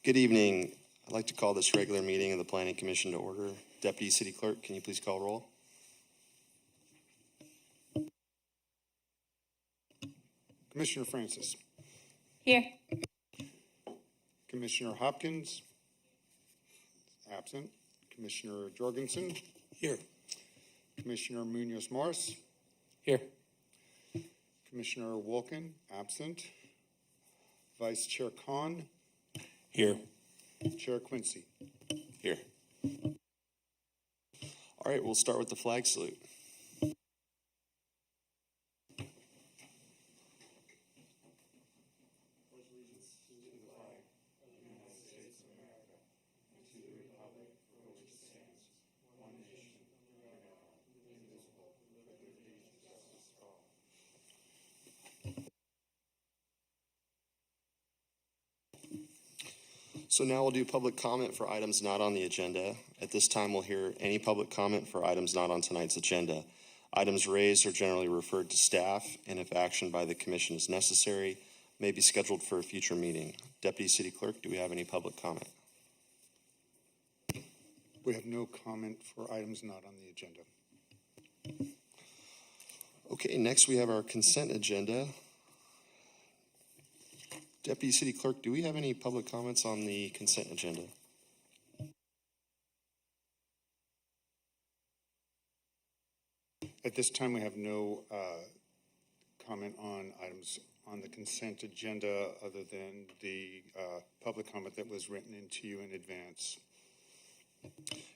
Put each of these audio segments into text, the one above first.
Good evening. I'd like to call this regular meeting of the Planning Commission to order. Deputy City Clerk, can you please call roll? Commissioner Francis. Here. Commissioner Hopkins. Absent. Commissioner Jorgensen. Here. Commissioner Munoz-Morris. Here. Commissioner Wolkin. Absent. Vice Chair Khan. Here. Chair Quincy. Here. All right, we'll start with the flag salute. So now we'll do public comment for items not on the agenda. At this time, we'll hear any public comment for items not on tonight's agenda. Items raised are generally referred to staff, and if action by the commission is necessary, may be scheduled for a future meeting. Deputy City Clerk, do we have any public comment? We have no comment for items not on the agenda. Okay, next we have our consent agenda. Deputy City Clerk, do we have any public comments on the consent agenda? At this time, we have no comment on items on the consent agenda other than the public comment that was written into you in advance.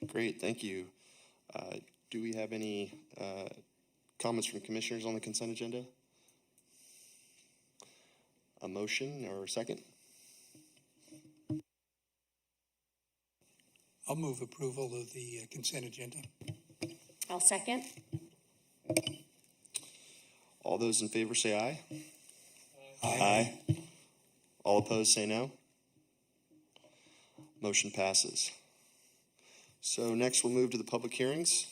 Great, thank you. Do we have any comments from commissioners on the consent agenda? A motion or a second? I'll move approval of the consent agenda. I'll second. All those in favor say aye. Aye. Aye. All opposed say no. Motion passes. So next we'll move to the public hearings.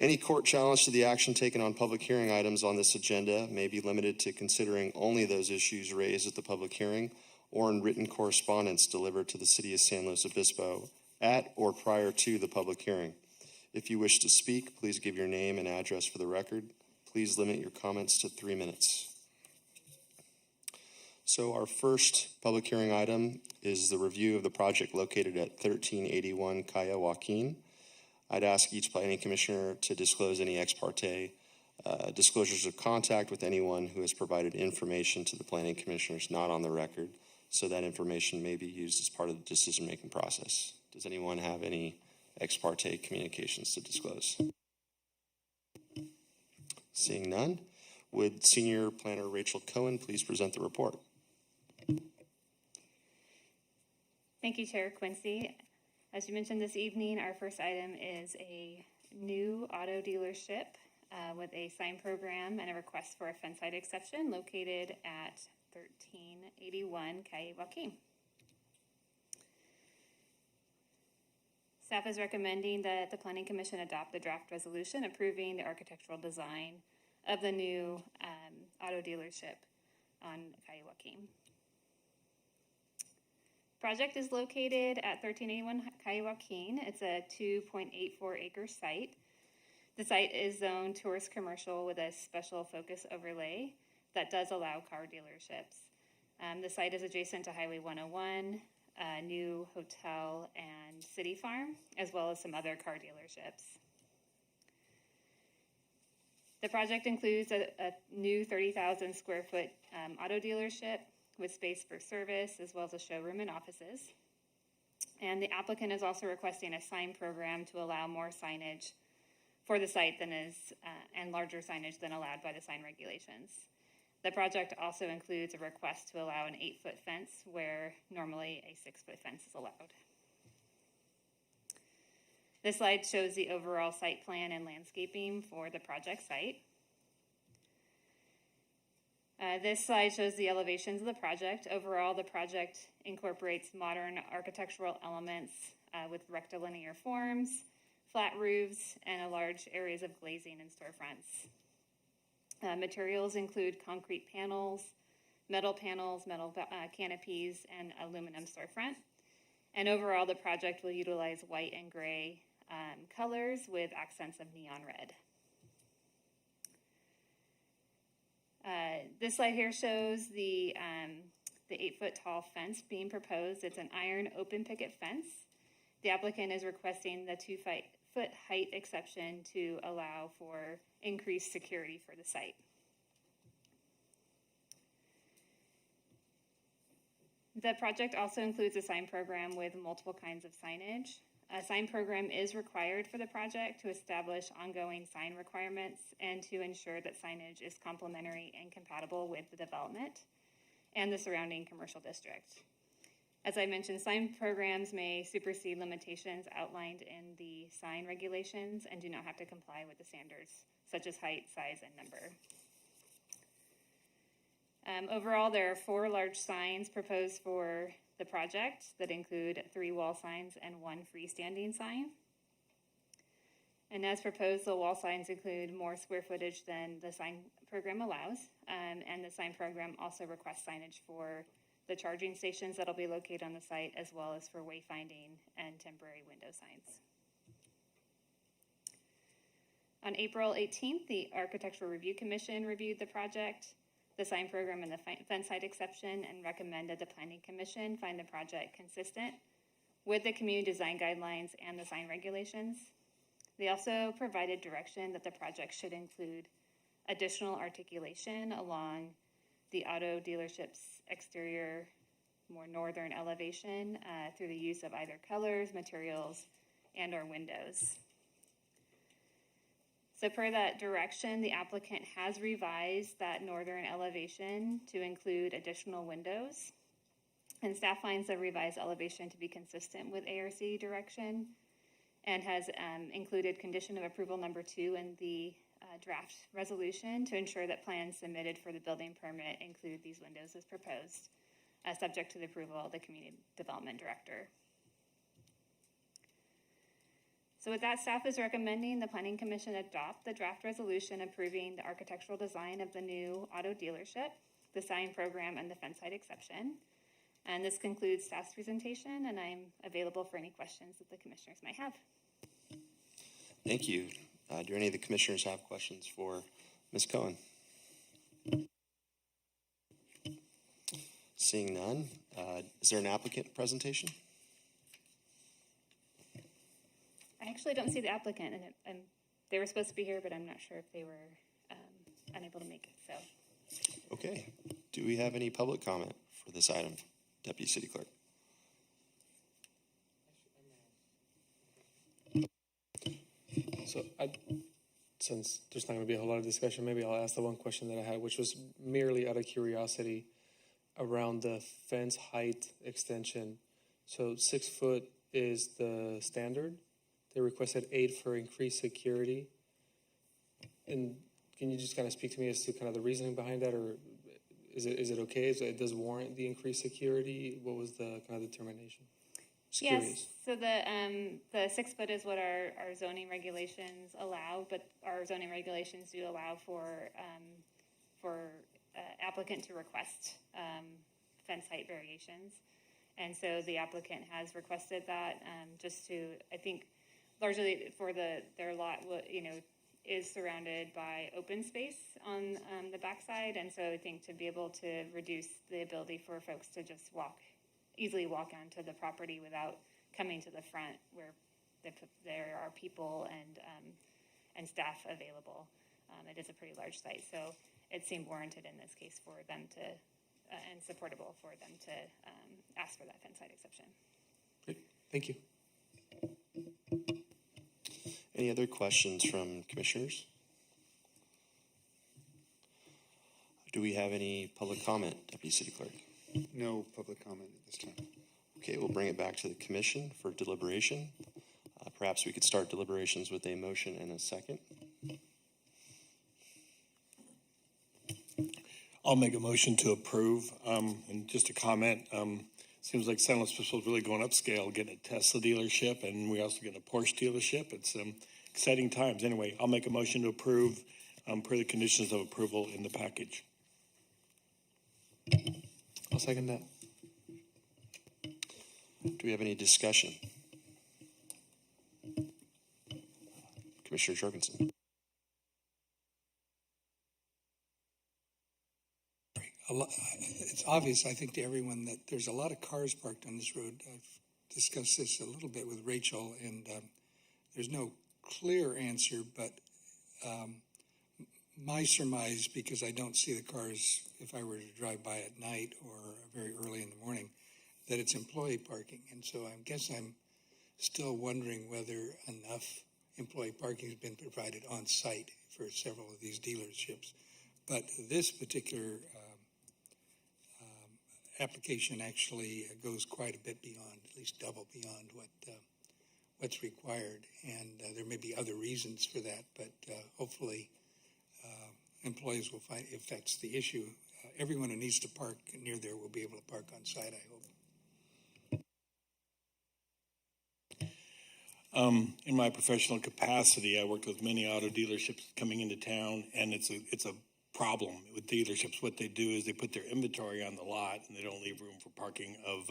Any court challenge to the action taken on public hearing items on this agenda may be limited to considering only those issues raised at the public hearing or in written correspondence delivered to the City of San Luis Obispo at or prior to the public hearing. If you wish to speak, please give your name and address for the record. Please limit your comments to 3 minutes. So our first public hearing item is the review of the project located at 1381 Calle Joaquin. I'd ask each planning commissioner to disclose any ex parte disclosures of contact with anyone who has provided information to the planning commissioners not on the record, so that information may be used as part of the decision-making process. Does anyone have any ex parte communications to disclose? Seeing none, would Senior Planner Rachel Cohen please present the report? Thank you, Chair Quincy. As you mentioned this evening, our first item is a new auto dealership with a sign program and a request for a fence height exception located at 1381 Calle Joaquin. Staff is recommending that the Planning Commission adopt the draft resolution approving the architectural design of the new auto dealership on Calle Joaquin. Project is located at 1381 Calle Joaquin. It's a 2.84 acre site. The site is zoned tourist commercial with a special focus overlay that does allow car dealerships. The site is adjacent to Highway 101, a new hotel and city farm, as well as some other car dealerships. The project includes a new 30,000 square foot auto dealership with space for service, as well as a showroom and offices. And the applicant is also requesting a sign program to allow more signage for the site than and larger signage than allowed by the sign regulations. The project also includes a request to allow an 8-foot fence where normally a 6-foot fence is allowed. This slide shows the overall site plan and landscaping for the project site. This slide shows the elevations of the project. Overall, the project incorporates modern architectural elements with rectilinear forms, flat roofs, and large areas of glazing and storefronts. Materials include concrete panels, metal panels, metal canopies, and aluminum storefront. And overall, the project will utilize white and gray colors with accents of neon red. This slide here shows the 8-foot tall fence being proposed. It's an iron open picket fence. The applicant is requesting the 2-foot height exception to allow for increased security for the site. The project also includes a sign program with multiple kinds of signage. A sign program is required for the project to establish ongoing sign requirements and to ensure that signage is complementary and compatible with the development and the surrounding commercial district. As I mentioned, sign programs may supersede limitations outlined in the sign regulations and do not have to comply with the standards such as height, size, and number. Overall, there are 4 large signs proposed for the project that include 3 wall signs and 1 freestanding sign. And as proposed, the wall signs include more square footage than the sign program allows, and the sign program also requests signage for the charging stations that'll be located on the site, as well as for wayfinding and temporary window signs. On April 18th, the Architectural Review Commission reviewed the project, the sign program, and the fence height exception, and recommended the Planning Commission find the project consistent with the community design guidelines and the sign regulations. They also provided direction that the project should include additional articulation along the auto dealership's exterior, more northern elevation through the use of either colors, materials, and/or windows. So per that direction, the applicant has revised that northern elevation to include additional windows. And staff finds the revised elevation to be consistent with ARC direction and has included condition of approval number 2 in the draft resolution to ensure that plans submitted for the building permit include these windows as proposed, subject to the approval of the Community Development Director. So with that, staff is recommending the Planning Commission adopt the draft resolution approving the architectural design of the new auto dealership, the sign program, and the fence height exception. And this concludes staff's presentation, and I'm available for any questions that the commissioners might have. Thank you. Do any of the commissioners have questions for Ms. Cohen? Seeing none, is there an applicant presentation? I actually don't see the applicant, and they were supposed to be here, but I'm not sure if they were unable to make it. So, Okay. Do we have any public comment for this item, Deputy City Clerk? So since there's not going to be a whole lot of discussion, maybe I'll ask the one question that I had, which was merely out of curiosity around the fence height extension. So 6 foot is the standard. They requested 8 for increased security. And can you just kind of speak to me as to kind of the reasoning behind that, or is it okay? Does it warrant the increased security? What was the kind of determination? Just yes, curious. so the 6 foot is what our zoning regulations allow, but our zoning regulations do allow for applicant to request fence height variations. And so the applicant has requested that just to, I think, largely for their lot, is surrounded by open space on the backside. And so I think to be able to reduce the ability for folks to just easily walk onto the property without coming to the front where there are people and staff available. It is a pretty large site, so it seemed warranted in this case for them to, and supportable for them to ask for that fence height exception. Great. Thank you. Any other questions from commissioners? Do we have any public comment, Deputy City Clerk? No public comment at this time. Okay, we'll bring it back to the commission for deliberation. Perhaps we could start deliberations with a motion and a second. I'll make a motion to approve. And just a comment, seems like San Luis Obispo is really going upscale, getting a Tesla dealership, and we also get a Porsche dealership. It's exciting times. Anyway, I'll make a motion to approve per the conditions of approval in the package. I'll second that. Do we have any discussion? Commissioner Jorgensen. It's obvious, I think, to everyone that there's a lot of cars parked on this road. I've discussed this a little bit with Rachel, and there's no clear answer, but my surmise, because I don't see the cars if I were to drive by at night or very early in the morning, that it's employee parking. And so I guess I'm still wondering whether enough employee parking has been provided on site for several of these dealerships. But this particular application actually goes quite a bit beyond, at least double beyond what's required. And there may be other reasons for that, but hopefully employees will find, if that's the issue, everyone who needs to park near there will be able to park on site, I hope. In my professional capacity, I worked with many auto dealerships coming into town, and it's a problem with dealerships. What they do is they put their inventory on the lot, and they don't leave room for parking of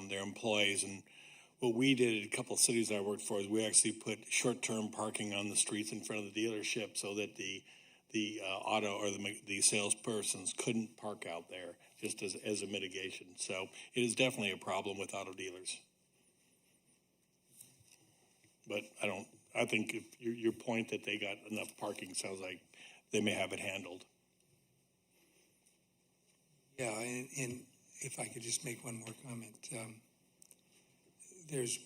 their employees. And what we did at a couple of cities I worked for is we actually put short-term parking on the streets in front of the dealership so that the auto or the salespersons couldn't park out there, just as a mitigation. So it is definitely a problem with auto dealers. But I think if your point that they got enough parking sounds like they may have it handled. Yeah, and if I could just make one more comment. There's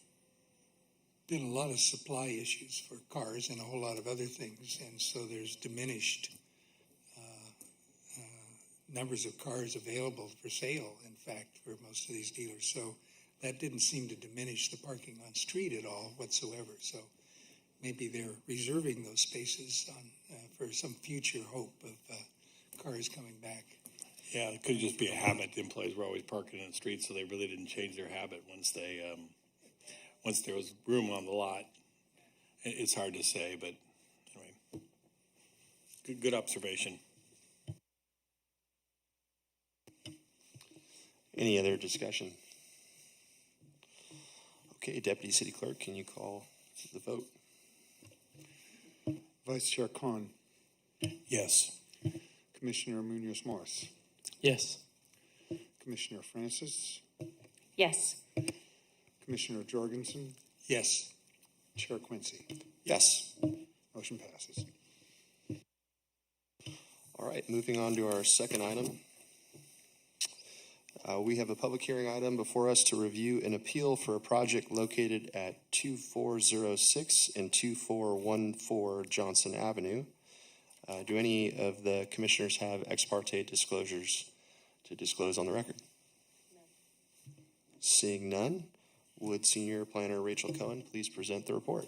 been a lot of supply issues for cars and a whole lot of other things, and so there's diminished numbers of cars available for sale, in fact, for most of these dealers. So that didn't seem to diminish the parking on street at all whatsoever. So maybe they're reserving those spaces for some future hope of cars coming back. Yeah, it could just be a habit. The employees were always parking in the street, so they really didn't change their habit once there was room on the lot. It's hard to say, but anyway, good observation. Any other discussion? Okay, Deputy City Clerk, can you call the vote? Vice Chair Khan, Yes. Commissioner Munoz-Morris, Yes. Commissioner Francis, Yes. Commissioner Jorgensen, Yes. Chair Quincy. Yes. Motion passes. All right, moving on to our second item. We have a public hearing item before us to review an appeal for a project located at 2406 and 2414 Johnson Avenue. Do any of the commissioners have ex parte disclosures to disclose on the record? No. Seeing none, would Senior Planner Rachel Cohen please present the report?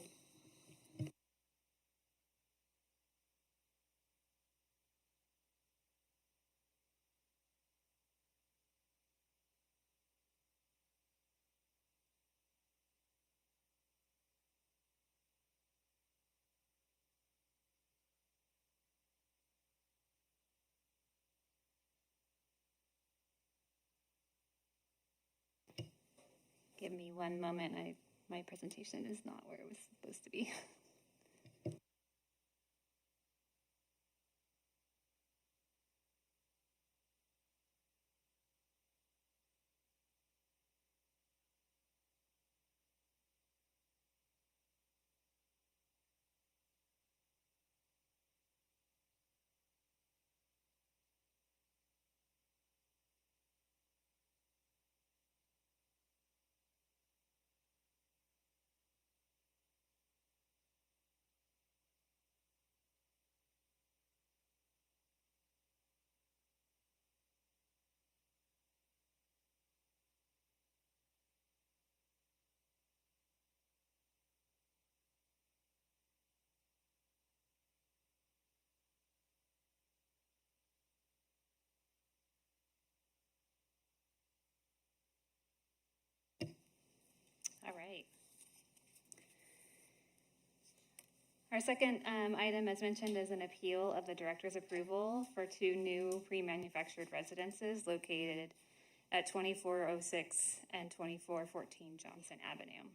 Give me one moment. My presentation is not where it was supposed to be. Our second item, as mentioned, is an appeal of the director's approval for 2 new pre-manufactured residences located at 2406 and 2414 Johnson Avenue.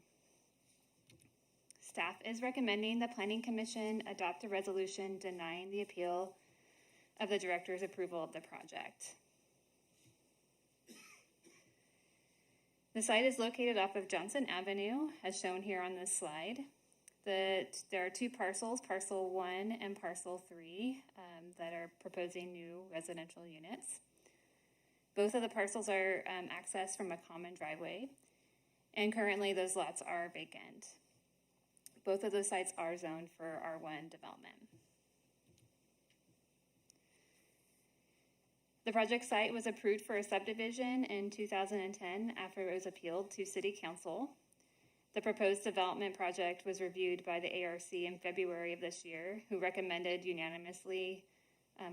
Staff is recommending the Planning Commission adopt a resolution denying the appeal of the director's approval of the project. The site is located off of Johnson Avenue, as shown here on this slide. There are 2 parcels, Parcel 1 and Parcel 3, that are proposing new residential units. Both of the parcels are accessed from a common driveway, and currently those lots are vacant. Both of those sites are zoned for R1 development. The project site was approved for a subdivision in 2010 after it was appealed to City Council. The proposed development project was reviewed by the ARC in February of this year, who recommended unanimously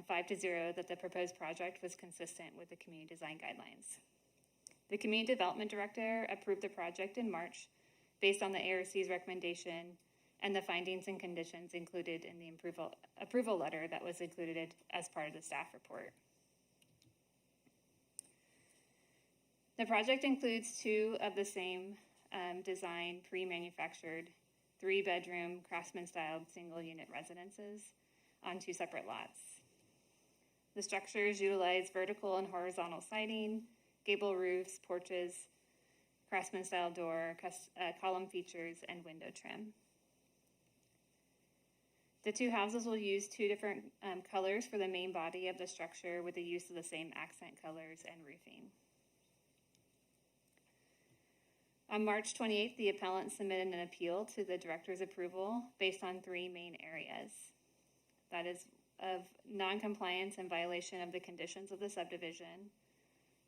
5-0 that the proposed project was consistent with the community design guidelines. The Community Development Director approved the project in March based on the ARC's recommendation and the findings and conditions included in the approval letter that was included as part of the staff report. The project includes 2 of the same design pre-manufactured 3-bedroom craftsman-styled single-unit residences on 2 separate lots. The structures utilize vertical and horizontal siding, gable roofs, porches, craftsman-style door, column features, and window trim. The 2 houses will use 2 different colors for the main body of the structure with the use of the same accent colors and roofing. On March 28th, the appellant submitted an appeal to the director's approval based on 3 main areas. That is of non-compliance and violation of the conditions of the subdivision,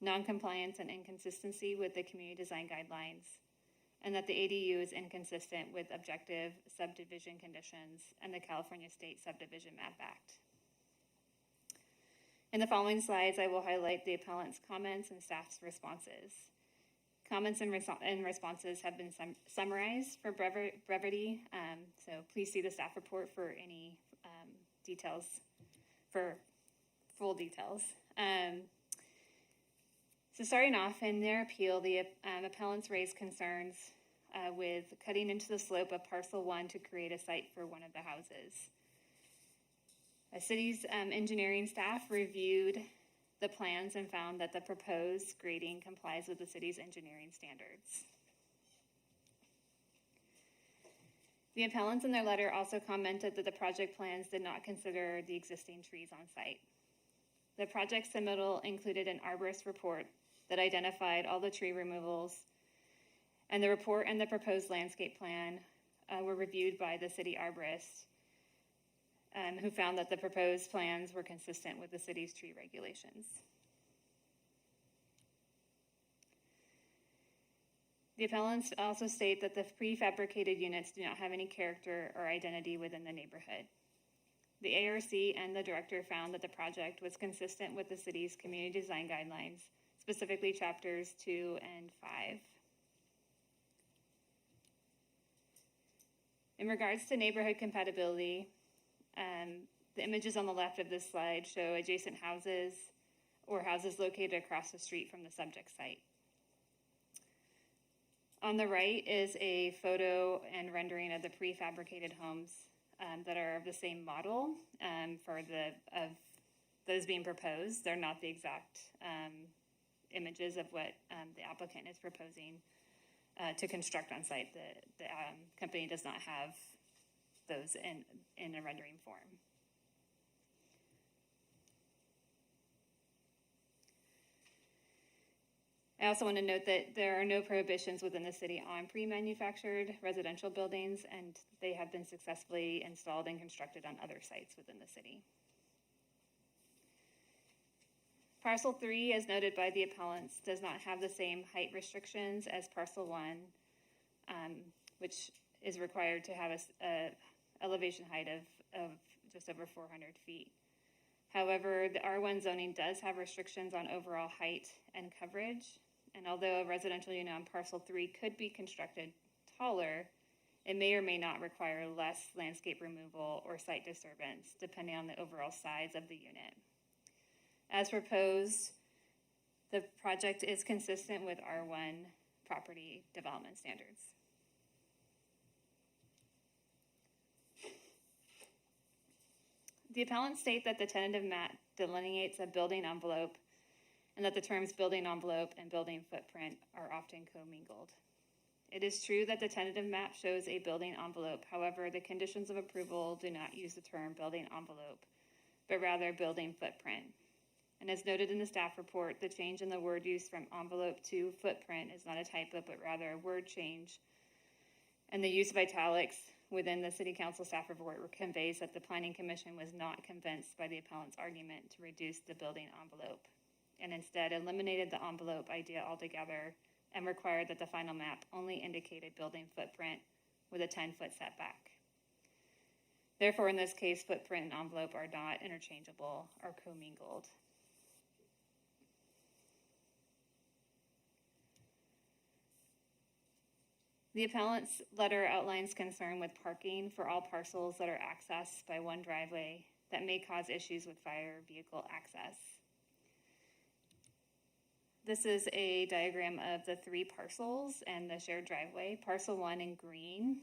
non-compliance and inconsistency with the community design guidelines, and that the ADU is inconsistent with objective subdivision conditions and the California State Subdivision Map Act. In the following slides, I will highlight the appellant's comments and staff's responses. Comments and responses have been summarized for brevity, so please see the staff report for any details, for full details. So starting off, in their appeal, the appellants raised concerns with cutting into the slope of Parcel 1 to create a site for one of the houses. The city's engineering staff reviewed the plans and found that the proposed grading complies with the city's engineering standards. The appellants in their letter also commented that the project plans did not consider the existing trees on site. The project submittal included an arborist report that identified all the tree removals, and the report and the proposed landscape plan were reviewed by the city arborist, who found that the proposed plans were consistent with the city's tree regulations. The appellants also state that the prefabricated units do not have any character or identity within the neighborhood. The ARC and the director found that the project was consistent with the city's community design guidelines, specifically chapters 2 and 5. In regards to neighborhood compatibility, the images on the left of this slide show adjacent houses or houses located across the street from the subject site. On the right is a photo and rendering of the prefabricated homes that are of the same model of those being proposed. They're not the exact images of what the applicant is proposing to construct on site. The company does not have those in a rendering form. I also want to note that there are no prohibitions within the city on pre-manufactured residential buildings, and they have been successfully installed and constructed on other sites within the city. Parcel 3, as noted by the appellants, does not have the same height restrictions as Parcel 1, which is required to have a elevation height of just over 400 feet. However, the R1 zoning does have restrictions on overall height and coverage, and although a residential unit on Parcel 3 could be constructed taller, it may or may not require less landscape removal or site disturbance, depending on the overall size of the unit. As proposed, the project is consistent with R1 property development standards. The appellants state that the tentative map delineates a building envelope and that the terms building envelope and building footprint are often commingled. It is true that the tentative map shows a building envelope. However, the conditions of approval do not use the term building envelope, but rather building footprint. And as noted in the staff report, the change in the word use from envelope to footprint is not a typo, but rather a word change. And the use of italics within the City Council staff report conveys that the Planning Commission was not convinced by the appellant's argument to reduce the building envelope, and instead eliminated the envelope idea altogether and required that the final map only indicated building footprint with a 10-foot setback. Therefore, in this case, footprint and envelope are not interchangeable or commingled. The appellant's letter outlines concern with parking for all parcels that are accessed by one driveway that may cause issues with fire vehicle access. This is a diagram of the 3 parcels and the shared driveway. Parcel 1 in green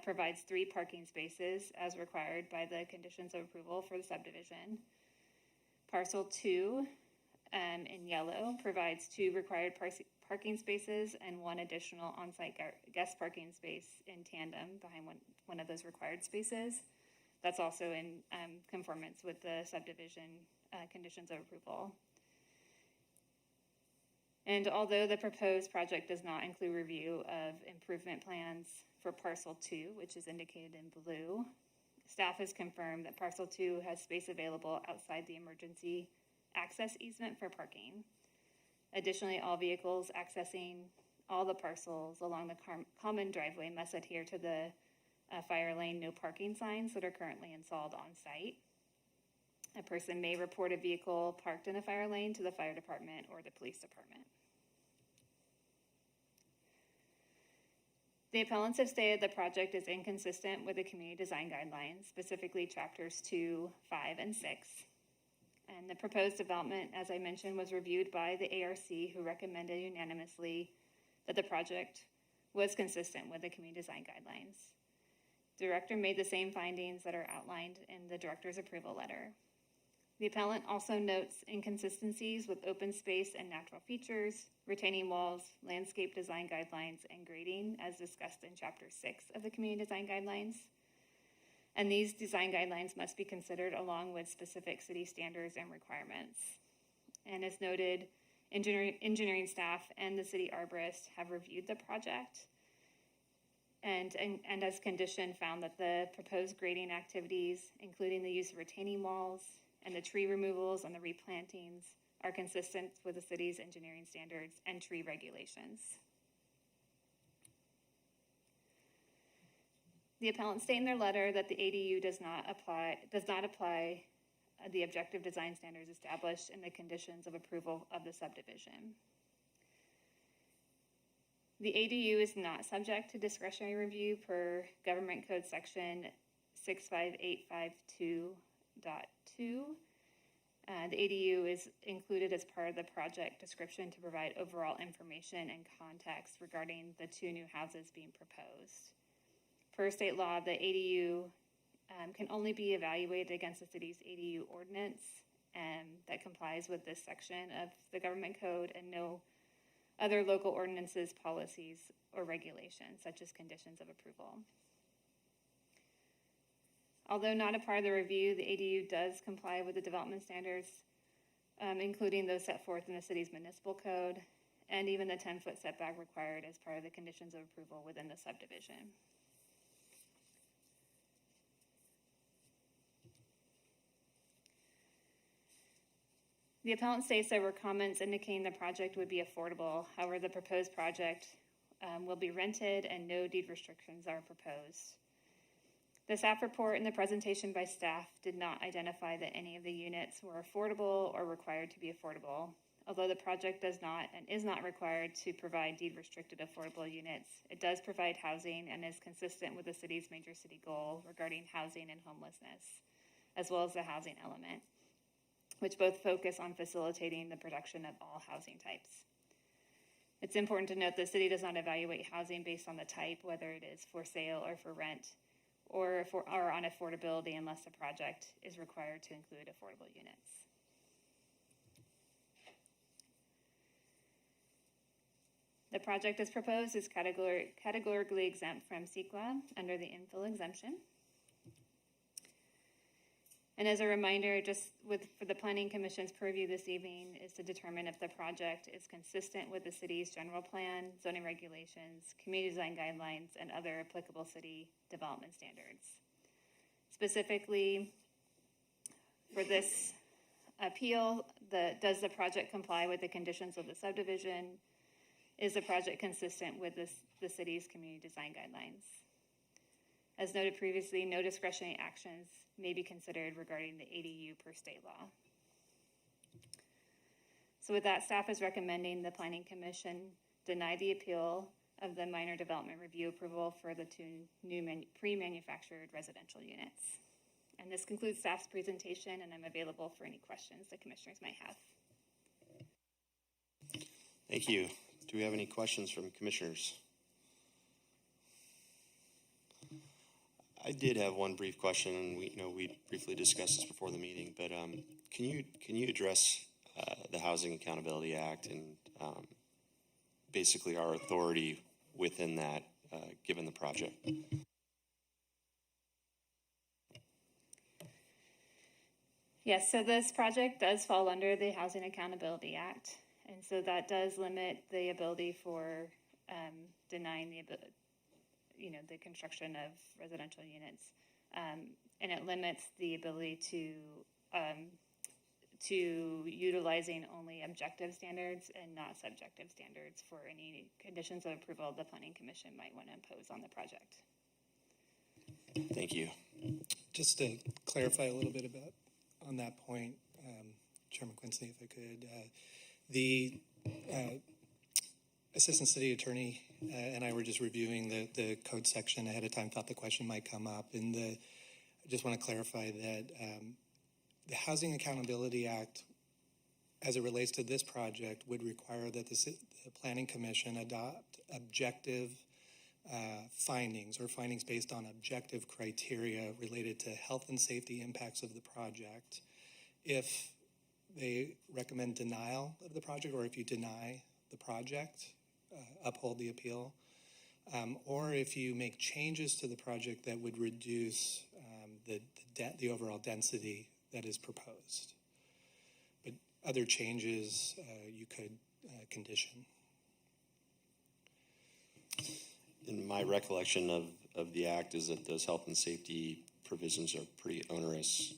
provides 3 parking spaces as required by the conditions of approval for the subdivision. Parcel 2 in yellow provides 2 required parking spaces and 1 additional on-site guest parking space in tandem behind one of those required spaces. That's also in conformance with the subdivision conditions of approval. And although the proposed project does not include review of improvement plans for Parcel 2, which is indicated in blue, staff has confirmed that Parcel 2 has space available outside the emergency access easement for parking. Additionally, all vehicles accessing all the parcels along the common driveway must adhere to the fire lane no parking signs that are currently installed on site. A person may report a vehicle parked in a fire lane to the fire department or the police department. The appellants have stated the project is inconsistent with the community design guidelines, specifically chapters 2, 5, and 6. And the proposed development, as I mentioned, was reviewed by the ARC, who recommended unanimously that the project was consistent with the community design guidelines. The director made the same findings that are outlined in the director's approval letter. The appellant also notes inconsistencies with open space and natural features, retaining walls, landscape design guidelines, and grading, as discussed in Chapter 6 of the Community Design Guidelines. And these design guidelines must be considered along with specific city standards and requirements. And as noted, engineering staff and the city arborist have reviewed the project and as condition found that the proposed grading activities, including the use of retaining walls and the tree removals and the replantings, are consistent with the city's engineering standards and tree regulations. The appellants state in their letter that the ADU does not apply the objective design standards established in the conditions of approval of the subdivision. The ADU is not subject to discretionary review per Government Code Section 65852.2. The ADU is included as part of the project description to provide overall information and context regarding the 2 new houses being proposed. Per state law, the ADU can only be evaluated against the city's ADU ordinance that complies with this section of the government code, and no other local ordinances, policies, or regulations, such as conditions of approval. Although not a part of the review, the ADU does comply with the development standards, including those set forth in the city's municipal code, and even the 10-foot setback required as part of the conditions of approval within the subdivision. The appellant states there were comments indicating the project would be affordable. However, the proposed project will be rented and no deed restrictions are proposed. The staff report and the presentation by staff did not identify that any of the units were affordable or required to be affordable. Although the project does not and is not required to provide deed-restricted affordable units, it does provide housing and is consistent with the city's major city goal regarding housing and homelessness, as well as the housing element, which both focus on facilitating the production of all housing types. It's important to note the city does not evaluate housing based on the type, whether it is for sale or for rent, or on affordability unless the project is required to include affordable units. The project as proposed is categorically exempt from CEQA under the infill exemption. And as a reminder, for the Planning Commission's purview this evening is to determine if the project is consistent with the city's general plan, zoning regulations, community design guidelines, and other applicable city development standards. Specifically, for this appeal, does the project comply with the conditions of the subdivision? Is the project consistent with the city's community design guidelines? As noted previously, no discretionary actions may be considered regarding the ADU per state law. So with that, staff is recommending the Planning Commission deny the appeal of the minor development review approval for the 2 new pre-manufactured residential units. And this concludes staff's presentation, and I'm available for any questions the commissioners might have. Thank you. Do we have any questions from commissioners? I did have one brief question, and we briefly discussed this before the meeting, but can you address the Housing Accountability Act and basically our authority within that, given the project? Yes, so this project does fall under the Housing Accountability Act, and so that does limit the ability for denying the construction of residential units, and it limits the ability to utilizing only objective standards and not subjective standards for any conditions of approval the Planning Commission might want to impose on the project. Thank you. Just to clarify a little bit about on that point, Chairman Quincy, if I could, the Assistant City Attorney and I were just reviewing the code section ahead of time, thought the question might come up, and I just want to clarify that the Housing Accountability Act, as it relates to this project, would require that the Planning Commission adopt objective findings or findings based on objective criteria related to health and safety impacts of the project. If they recommend denial of the project, or if you deny the project, uphold the appeal, or if you make changes to the project that would reduce the overall density that is proposed. But other changes you could condition. In my recollection of the act is that those health and safety provisions are pretty onerous.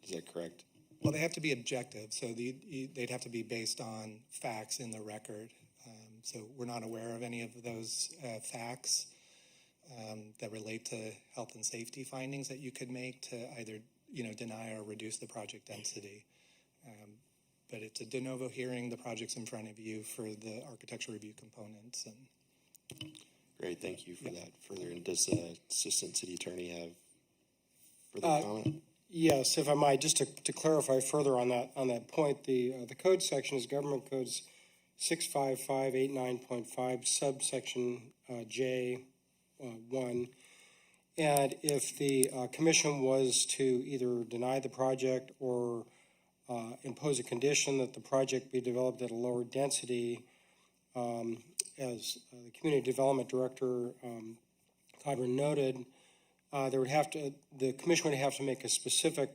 Is that correct? Well, they have to be objective, so they'd have to be based on facts in the record. So we're not aware of any of those facts that relate to health and safety findings that you could make to either deny or reduce the project density. But it's a de novo hearing. The project's in front of you for the architecture review components. And great, thank you for that. Further, and does the Assistant City Attorney have further comment? Yes, if I might, just to clarify further on that point, the code section is Government Codes 65589.5 subsection J1, and if the commission was to either deny the project or impose a condition that the project be developed at a lower density, as the Community Development Director Codron noted, the commission would have to make a specific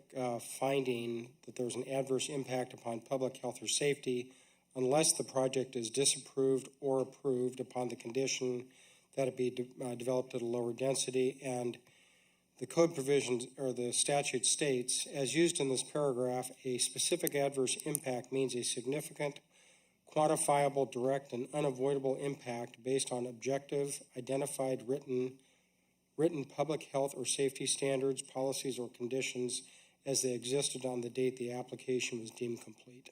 finding that there's an adverse impact upon public health or safety unless the project is disapproved or approved upon the condition that it be developed at a lower density. And the code provisions or the statute states, as used in this paragraph, a specific adverse impact means a significant, quantifiable, direct, and unavoidable impact based on objective, identified, written public health or safety standards, policies, or conditions as they existed on the date the application was deemed complete.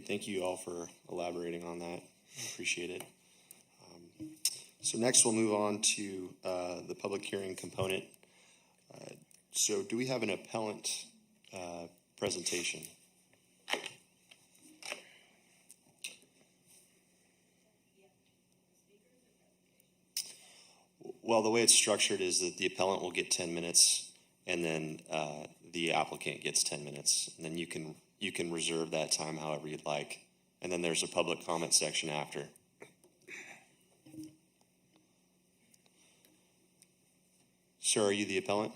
Great, thank you all for elaborating on that. I appreciate it. So next we'll move on to the public hearing component. So do we have an appellant presentation? Well, the way it's structured is that the appellant will get 10 minutes and then the applicant gets 10 minutes. And then you can reserve that time however you'd like. And then there's a public comment section after. Sir, are you the appellant?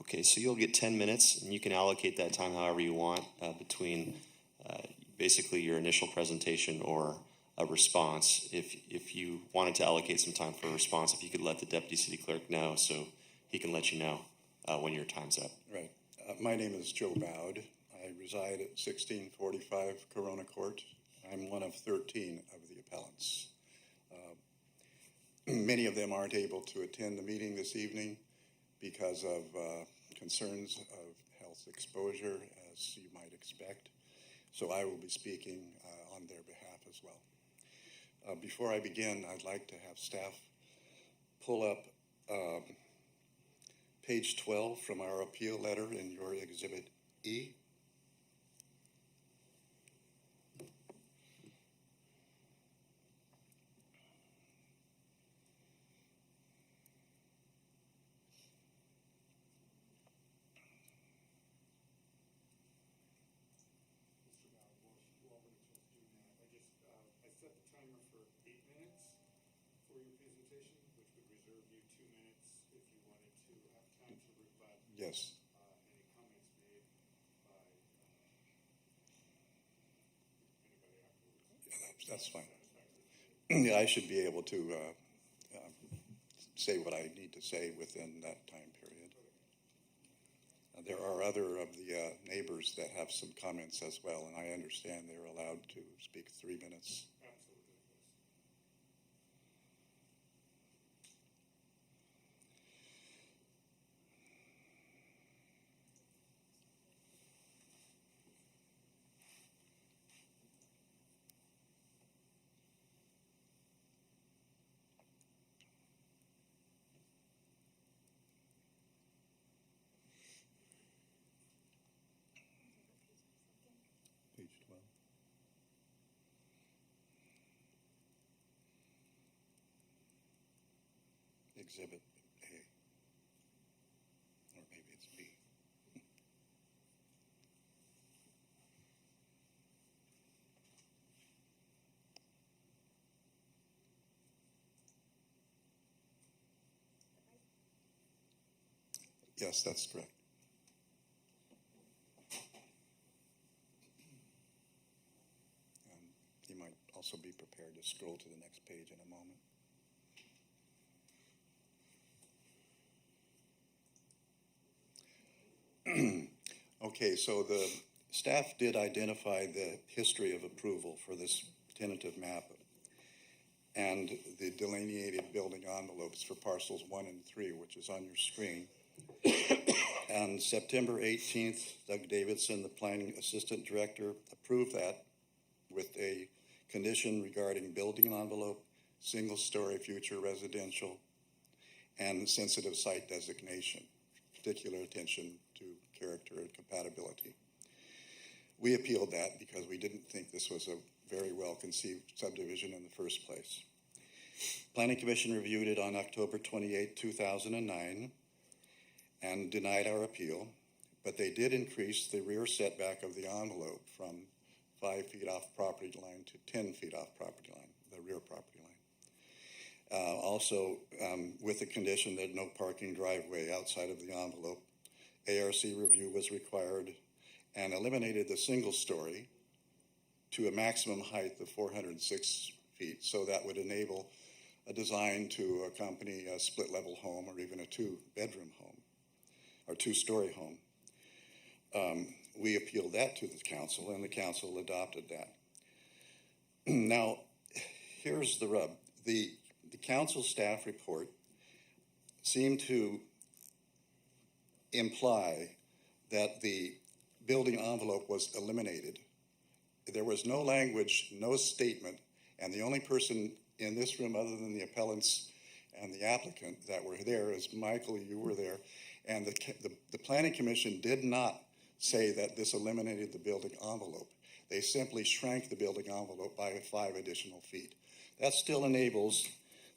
Okay, so you'll get 10 minutes, and you can allocate that time however you want between basically your initial presentation or a response. If you wanted to allocate some time for a response, if you could let the deputy city clerk know so he can let you know when your time's up. Right. My name is Joe Bowd. I reside at 1645 Corona Court. I'm one of 13 of the appellants. Many of them aren't able to attend the meeting this evening because of concerns of health exposure, as you might expect. So I will be speaking on their behalf as well. Before I begin, I'd like to have staff pull up page 12 from our appeal letter in your Exhibit E. Yes. Any comments made by anybody afterwards? Yeah, that's fine. Yeah, I should be able to say what I need to say within that time period. There are other of the neighbors that have some comments as well, and I understand they're allowed to speak 3 minutes. Page 12. Exhibit A. Or maybe it's B. Yes, that's correct. You might also be prepared to scroll to the next page in a moment. Okay, so the staff did identify the history of approval for this tentative map and the delineated building envelopes for parcels 1 and 3, which is on your screen. On September 18th, Doug Davidson, the planning assistant director, approved that with a condition regarding building envelope, single-story future residential, and sensitive site designation, particular attention to character and compatibility. We appealed that because we didn't think this was a very well-conceived subdivision in the first place. Planning Commission reviewed it on October 28, 2009, and denied our appeal, but they did increase the rear setback of the envelope from 5 feet off property line to 10 feet off property line, the rear property line. Also, with the condition that no parking driveway outside of the envelope, ARC review was required and eliminated the single story to a maximum height of 406 feet. So that would enable a design to accompany a split level home or even a 2-bedroom home or 2-story home. We appealed that to the council and the council adopted that. Now, here's the rub. The council staff report seemed to imply that the building envelope was eliminated there was no language, no statement, and the only person in this room other than the appellants and the applicant that were there is Michael, you were there, and the Planning Commission did not say that this eliminated the building envelope. They simply shrank the building envelope by 5 additional feet. That still enables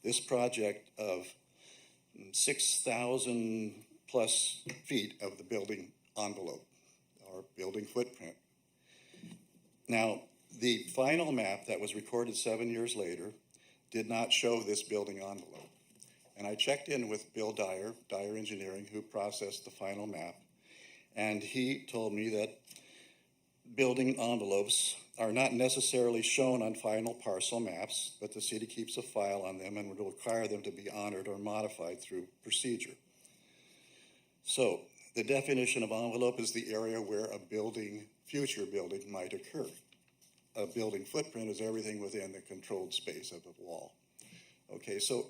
this project of 6,000 plus feet of the building envelope or building footprint. Now, the final map that was recorded 7 years later did not show this building envelope. And I checked in with Bill Dyer Engineering, who processed the final map, and he told me that building envelopes are not necessarily shown on final parcel maps, but the city keeps a file on them and would require them to be honored or modified through procedure. So the definition of envelope is the area where a future building might occur. A building footprint is everything within the controlled space of a wall. Okay, so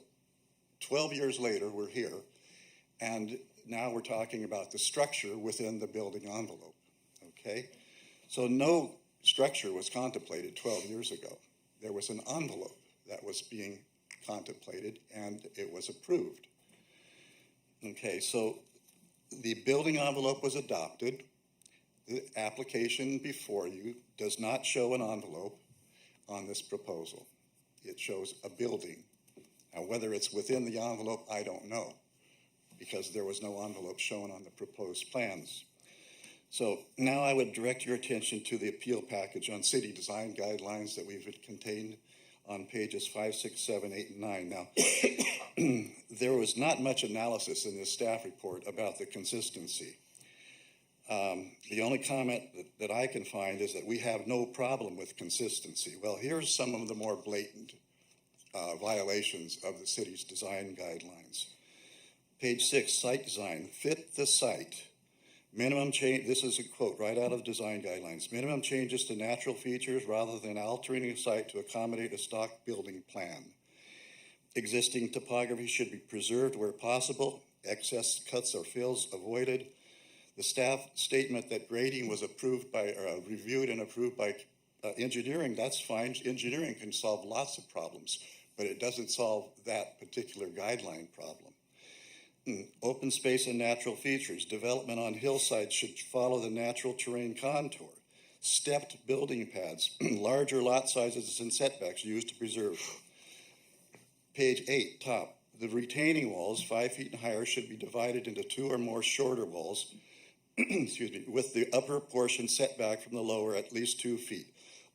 12 years later, we're here, and now we're talking about the structure within the building envelope, okay? So no structure was contemplated 12 years ago. There was an envelope that was being contemplated, and it was approved. Okay, so the building envelope was adopted. The application before you does not show an envelope on this proposal. It shows a building. Now, whether it's within the envelope, I don't know, because there was no envelope shown on the proposed plans. So now I would direct your attention to the appeal package on city design guidelines that we've contained on pages 5, 6, 7, 8, and 9. Now, there was not much analysis in this staff report about the consistency. The only comment that I can find is that we have no problem with consistency. Well, here's some of the more blatant violations of the city's design guidelines. Page 6, site design, fit the site. Minimum change, this is a quote right out of design guidelines. Minimum changes to natural features rather than altering a site to accommodate a stock building plan. Existing topography should be preserved where possible. Excess cuts or fills avoided. The staff statement that grading was reviewed and approved by engineering, that's fine. Engineering can solve lots of problems, but it doesn't solve that particular guideline problem. Open space and natural features. Development on hillsides should follow the natural terrain contour. Stepped building pads, larger lot sizes and setbacks used to preserve. Page 8, top. The retaining walls, 5 feet and higher, should be divided into 2 or more shorter walls, excuse me, with the upper portion set back from the lower at least 2 feet.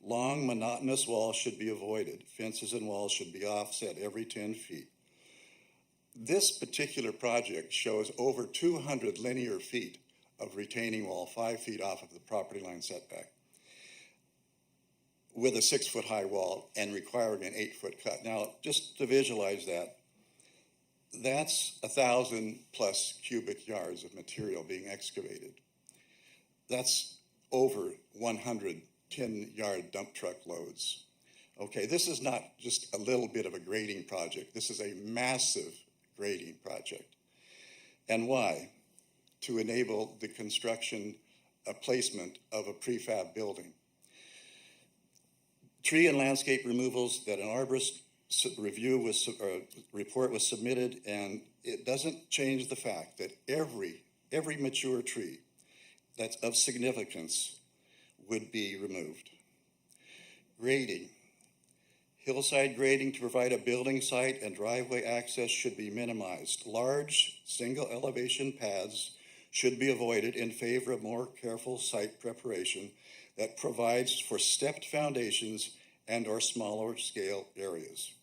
Long, monotonous walls should be avoided. Fences and walls should be offset every 10 feet. This particular project shows over 200 linear feet of retaining wall, 5 feet off of the property line setback, with a 6-foot high wall and requiring an 8-foot cut. Now, just to visualize that, that's 1,000 plus cubic yards of material being excavated. That's over 100 10-yard dump truck loads. Okay, this is not just a little bit of a grading project. This is a massive grading project. And why? To enable the construction, placement of a prefab building. Tree and landscape removals that an arborist report was submitted, and it doesn't change the fact that every mature tree that's of significance would be removed. Grading. Hillside grading to provide a building site and driveway access should be minimized. Large single elevation pads should be avoided in favor of more careful site preparation that provides for stepped foundations and or smaller scale areas.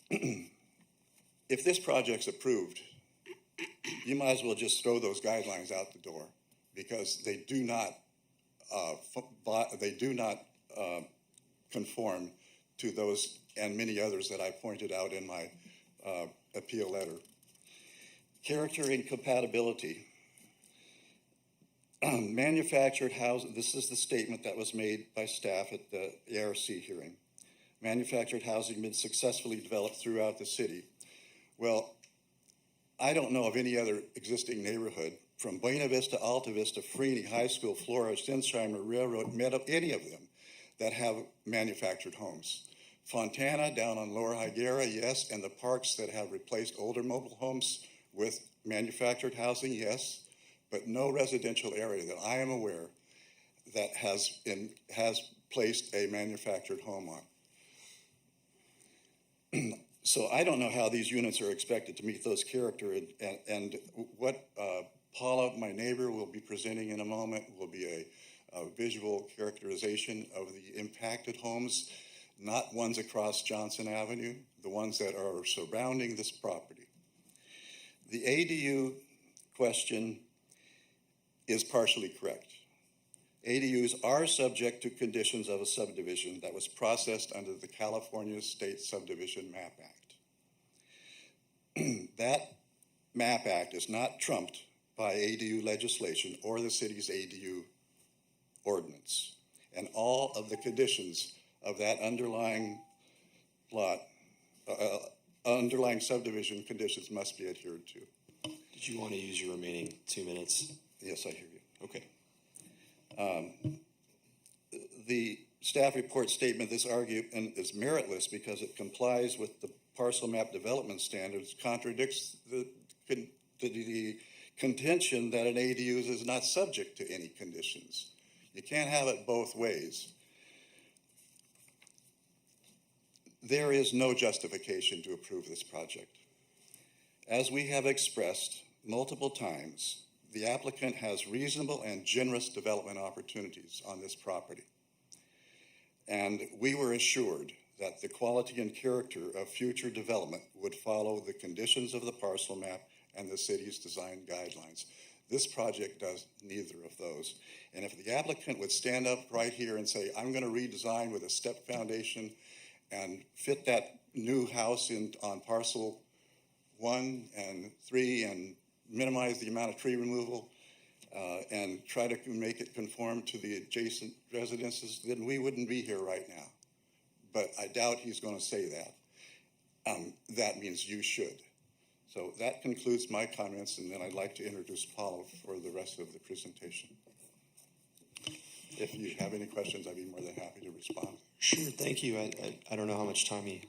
If this project's approved, you might as well just throw those guidelines out the door, because they do not conform to those and many others that I pointed out in my appeal letter. Character and compatibility. Manufactured housing, this is the statement that was made by staff at the ARC hearing. Manufactured housing been successfully developed throughout the city. Well, I don't know of any other existing neighborhood from Buena Vista, Alta Vista, Freeney, High School, Flora, Sinsheimer, Railroad, any of them that have manufactured homes. Fontana down on Lower Higuera, yes, and the parks that have replaced older mobile homes with manufactured housing, yes, but no residential area that I am aware that has placed a manufactured home on. So I don't know how these units are expected to meet those character, and what Paula, my neighbor, will be presenting in a moment will be a visual characterization of the impacted homes, not ones across Johnson Avenue, the ones that are surrounding this property. The ADU question is partially correct. ADUs are subject to conditions of a subdivision that was processed under the California State Subdivision Map Act. That Map Act is not trumped by ADU legislation or the city's ADU ordinance. And all of the conditions of that underlying subdivision conditions must be adhered to. Did you want to use your remaining 2 minutes? Yes, I hear you. Okay. The staff report statement, this argument is meritless because it complies with the parcel map development standards, contradicts the contention that an ADU is not subject to any conditions. You can't have it both ways. There is no justification to approve this project. As we have expressed multiple times, the applicant has reasonable and generous development opportunities on this property. And we were assured that the quality and character of future development would follow the conditions of the parcel map and the city's design guidelines. This project does neither of those. And if the applicant would stand up right here and say, I'm going to redesign with a step foundation and fit that new house on parcel 1 and 3 and minimize the amount of tree removal and try to make it conform to the adjacent residences, then we wouldn't be here right now. But I doubt he's going to say that. That means you should. So that concludes my comments, and then I'd like to introduce Paul for the rest of the presentation. If you have any questions, I'd be more than happy to respond. Sure, thank you. I don't know how much time you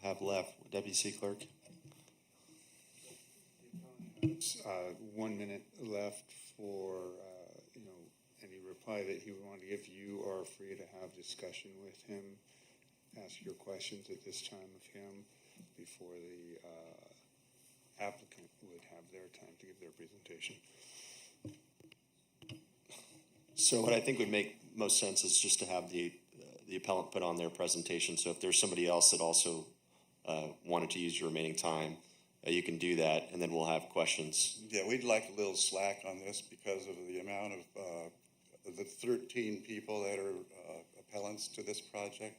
have left. WC Clerk? 1 minute left for any reply that he would want to give. You are free to have discussion with him, ask your questions at this time of him before the applicant would have their time to give their presentation. So what I think would make most sense is just to have the appellant put on their presentation. So if there's somebody else that also wanted to use your remaining time, you can do that, and then we'll have questions. Yeah, we'd like a little slack on this because of the amount of the 13 people that are appellants to this project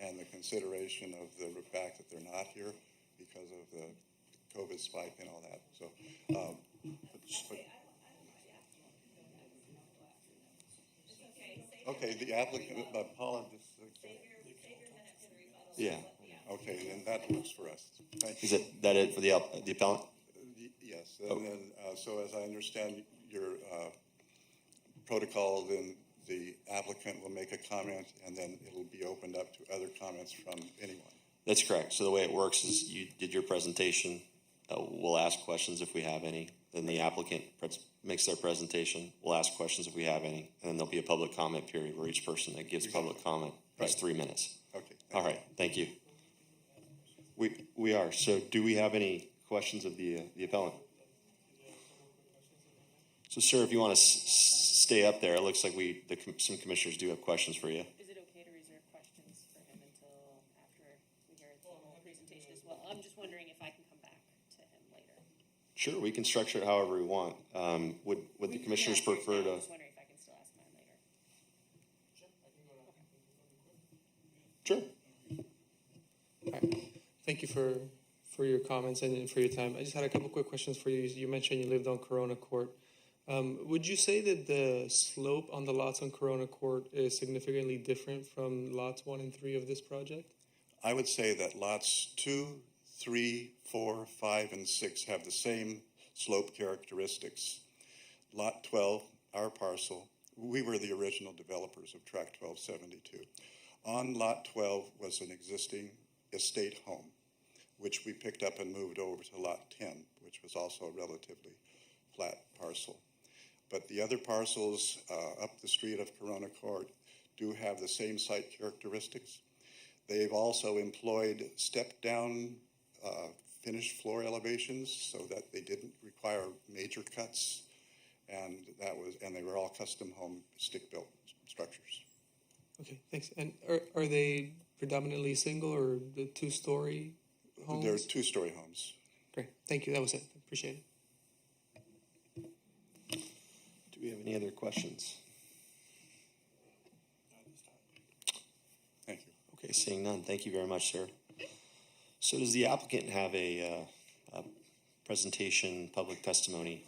and the consideration of the fact that they're not here because of the COVID spike and all that. So, okay, the applicant, Paula, yeah. Okay, then that works for us. Thank you. Is that it for the appellant? Yes, and then, so as I understand your protocol, then the applicant will make a comment, and then it'll be opened up to other comments from anyone. That's correct. So the way it works is you did your presentation. We'll ask questions if we have any. Then the applicant makes their presentation. We'll ask questions if we have any. And then there'll be a public comment period where each person that gives public comment has 3 minutes. Okay. All right. Thank you. We are. So do we have any questions of the appellant? So, sir, if you want to stay up there, it looks like some commissioners do have questions for you. Is it okay to reserve questions for him until after we hear the whole presentation as well? I'm just wondering if I can come back to him later. Sure, we can structure it however we want. Would the commissioners prefer to? I'm just wondering if I can still ask mine later. Sure. All right. Thank you for your comments and for your time. I just had a couple quick questions for you. You mentioned you lived on Corona Court. Would you say that the slope on the lots on Corona Court is significantly different from lots 1 and 3 of this project? I would say that lots 2, 3, 4, 5, and 6 have the same slope characteristics. Lot 12, our parcel, we were the original developers of Tract 1272. On Lot 12 was an existing estate home, which we picked up and moved over to Lot 10, which was also a relatively flat parcel. But the other parcels up the street of Corona Court do have the same site characteristics. They've also employed step-down finished floor elevations so that they didn't require major cuts, and they were all custom home stick-built structures. Okay, thanks. And are they predominantly single or the two-story homes? They're two-story homes. Great, thank you. That was it. Appreciate it. Do we have any other questions? Thank you. Okay, seeing none, thank you very much, sir. So does the applicant have a presentation, public testimony?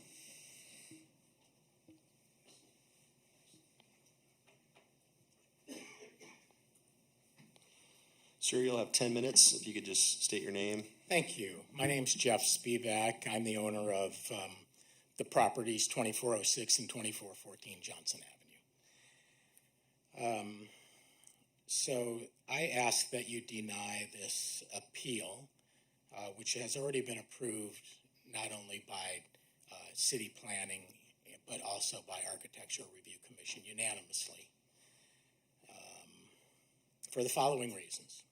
Sir, you'll have 10 minutes. If you could just state your name. Thank you. My name's Jeff Spivak. I'm the owner of the properties 2406 and 2414 Johnson Avenue. So I ask that you deny this appeal, which has already been approved not only by city planning, but also by Architectural Review Commission unanimously, for the following reasons.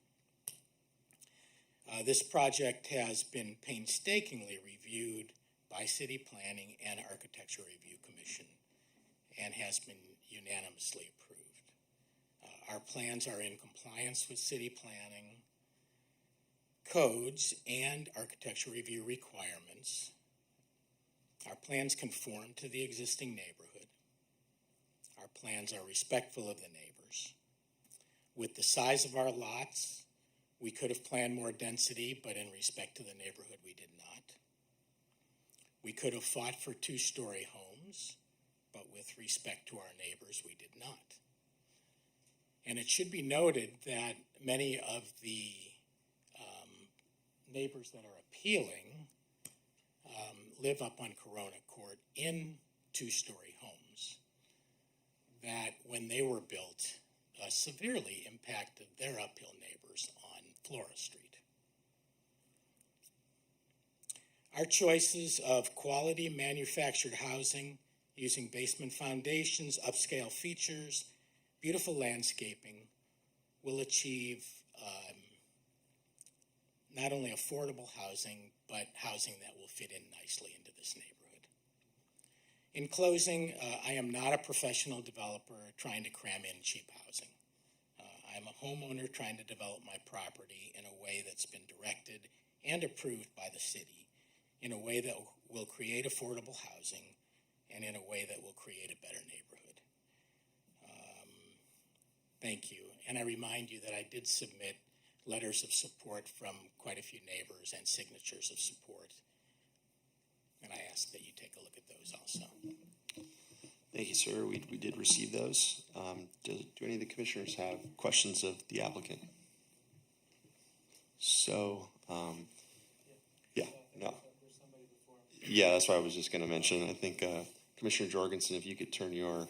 This project has been painstakingly reviewed by City Planning and Architectural Review Commission and has been unanimously approved. Our plans are in compliance with City Planning codes and Architectural Review requirements. Our plans conform to the existing neighborhood. Our plans are respectful of the neighbors. With the size of our lots, we could have planned more density, but in respect to the neighborhood, we did not. We could have fought for two-story homes, but with respect to our neighbors, we did not. And it should be noted that many of the neighbors that are appealing live up on Corona Court in two-story homes that, when they were built, severely impacted their uphill neighbors on Flora Street. Our choices of quality manufactured housing using basement foundations, upscale features, beautiful landscaping will achieve not only affordable housing, but housing that will fit in nicely into this neighborhood. In closing, I am not a professional developer trying to cram in cheap housing. I'm a homeowner trying to develop my property in a way that's been directed and approved by the city, in a way that will create affordable housing, and in a way that will create a better neighborhood. Thank you. And I remind you that I did submit letters of support from quite a few neighbors and signatures of support. And I ask that you take a look at those also. Thank you, sir. We did receive those. Do any of the commissioners have questions of the applicant? So, yeah, no. Yeah, that's what I was just going to mention. I think Commissioner Jorgensen, if you could turn your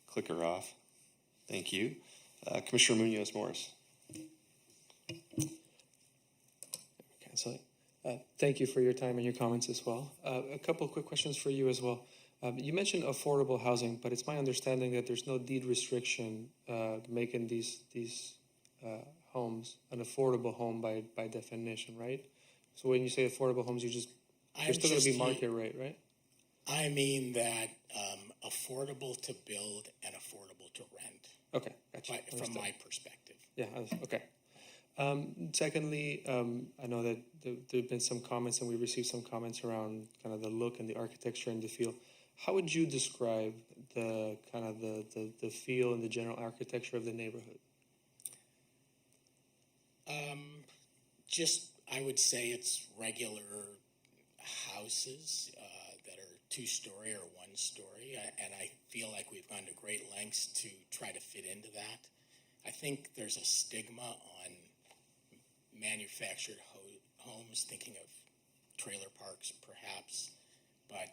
clicker off. Thank you. Commissioner Munoz-Morris. So, thank you for your time and your comments as well. A couple of quick questions for you as well. You mentioned affordable housing, but it's my understanding that there's no deed restriction making these homes an affordable home by definition, right? So when you say affordable homes, they're still going to be market rate, right? I mean that affordable to build and affordable to rent. Okay, gotcha. From my perspective. Yeah, okay. Secondly, I know that there have been some comments, and we received some comments around kind of the look and the architecture and the feel. How would you describe the kind of the feel and the general architecture of the neighborhood? I would say it's regular houses that are two-story or one-story, and I feel like we've gone to great lengths to try to fit into that. I think there's a stigma on manufactured homes, thinking of trailer parks perhaps, but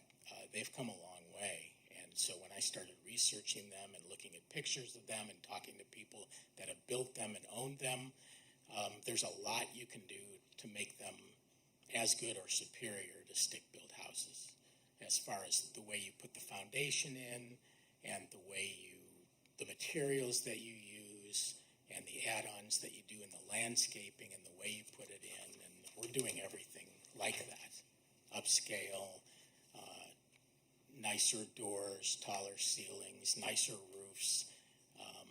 they've come a long way. And so when I started researching them and looking at pictures of them and talking to people that have built them and owned them, there's a lot you can do to make them as good or superior to stick-built houses, as far as the way you put the foundation in and the materials that you use and the add-ons that you do in the landscaping and the way you put it in. And we're doing everything like that. Upscale, nicer doors, taller ceilings, nicer roofs,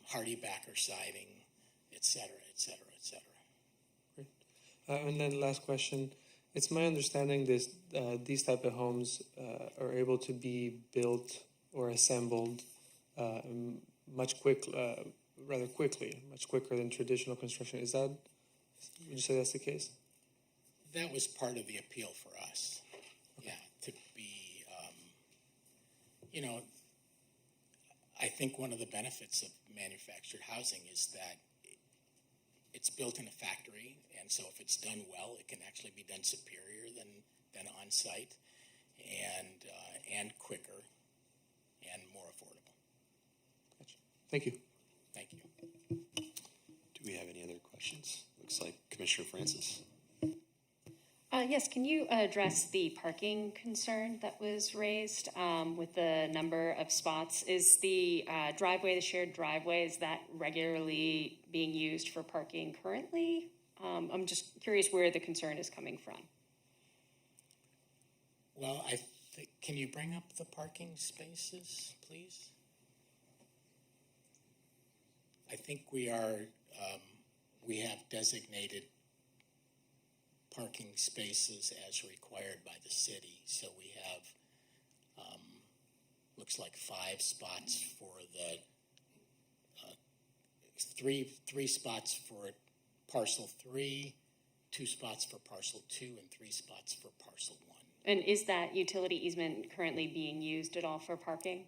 hardy backer siding, et cetera, et cetera, et cetera. Great. And then last question. It's my understanding these type of homes are able to be built or assembled much quicker than traditional construction. Would you say that's the case? That was part of the appeal for us. Yeah, to be, I think one of the benefits of manufactured housing is that it's built in a factory, and so if it's done well, it can actually be done superior than on site, and quicker, and more affordable. Gotcha. Thank you. Thank you. Do we have any other questions? Looks like Commissioner Francis. Yes, can you address the parking concern that was raised with the number of spots? Is the shared driveway, is that regularly being used for parking currently? I'm just curious where the concern is coming from. Well, can you bring up the parking spaces, please? I think we have designated parking spaces as required by the city. So we have, looks like 5 spots for the, 3 spots for parcel 3, 2 spots for parcel 2, and 3 spots for parcel 1. And is that utility easement currently being used at all for parking?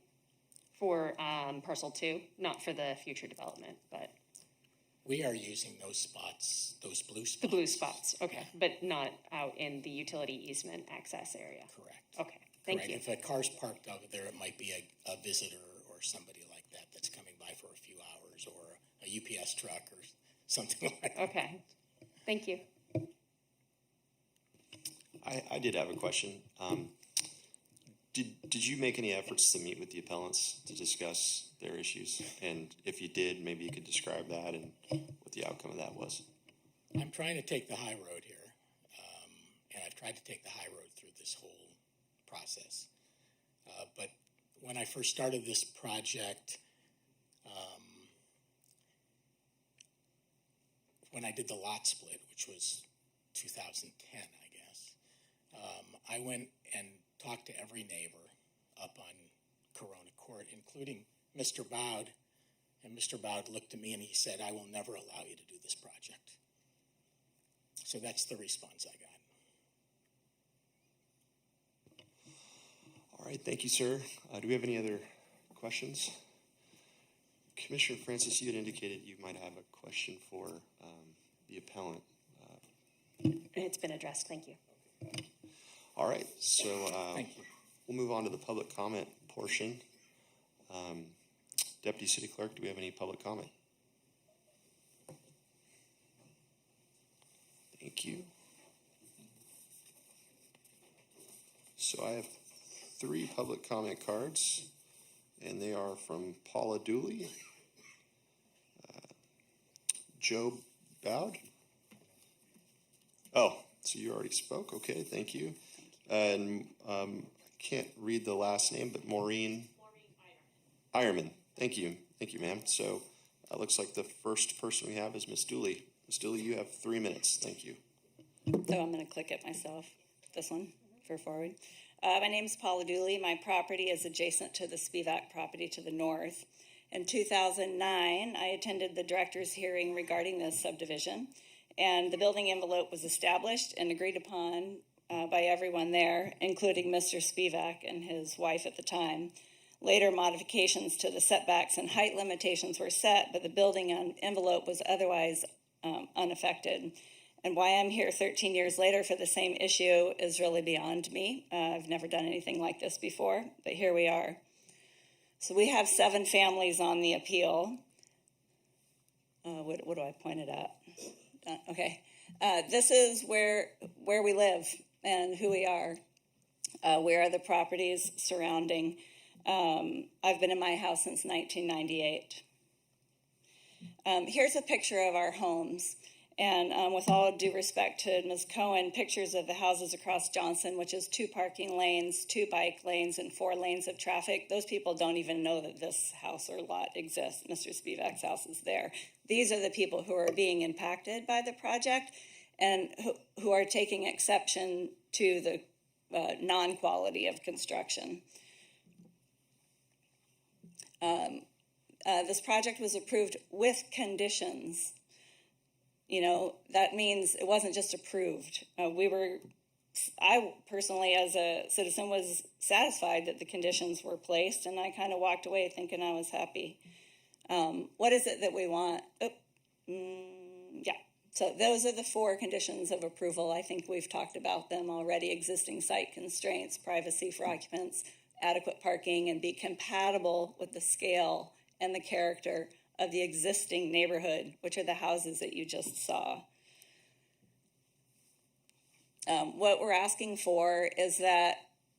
For parcel 2, not for the future development, but. We are using those spots, those blue spots. The blue spots, okay, but not out in the utility easement access area? Correct. Okay, thank you. If a car's parked over there, it might be a visitor or somebody like that that's coming by for a few hours, or a UPS truck or something like that. Okay, thank you. I did have a question. Did you make any efforts to meet with the appellants to discuss their issues? And if you did, maybe you could describe that and what the outcome of that was. I'm trying to take the high road here, and I've tried to take the high road through this whole process. But when I first started this project, when I did the lot split, which was 2010, I guess, I went and talked to every neighbor up on Corona Court, including Mr. Bowd. And Mr. Bowd looked at me and he said, "I will never allow you to do this project." So that's the response I got. All right, thank you, sir. Do we have any other questions? Commissioner Francis, you had indicated you might have a question for the appellant. It's been addressed, thank you. All right, so Thank you. we'll move on to the public comment portion. Deputy City Clerk, do we have any public comment? Thank you. So I have 3 public comment cards, and they are from Paula Dooley, Joe Bowd. Oh, so you already spoke. Okay, thank you. And I can't read the last name, but Maureen Ironman. Thank you, ma'am. So it looks like the first person we have is Ms. Dooley. Ms. Dooley, you have 3 minutes. Thank you. So I'm going to click it myself, this one, for forward. My name is Paula Dooley. My property is adjacent to the Spivak property to the north. In 2009, I attended the director's hearing regarding this subdivision, and the building envelope was established and agreed upon by everyone there, including Mr. Spivak and his wife at the time. Later modifications to the setbacks and height limitations were set, but the building envelope was otherwise unaffected. And why I'm here 13 years later for the same issue is really beyond me. I've never done anything like this before, but here we are. So we have 7 families on the appeal. What do I point it at? Okay. This is where we live and who we are. Where are the properties surrounding? I've been in my house since 1998. Here's a picture of our homes. And with all due respect to Ms. Cohen, pictures of the houses across Johnson, which is 2 parking lanes, 2 bike lanes, and 4 lanes of traffic. Those people don't even know that this house or lot exists. Mr. Spivak's house is there. These are the people who are being impacted by the project and who are taking exception to the non-quality of construction. This project was approved with conditions. You know, that means it wasn't just approved. I personally, as a citizen, was satisfied that the conditions were placed, and I kind of walked away thinking I was happy. What is it that we want? Yeah. So those are the 4 conditions of approval. I think we've talked about them already. Existing site constraints, privacy for occupants, adequate parking, and be compatible with the scale and the character of the existing neighborhood, which are the houses that you just saw. What we're asking for is that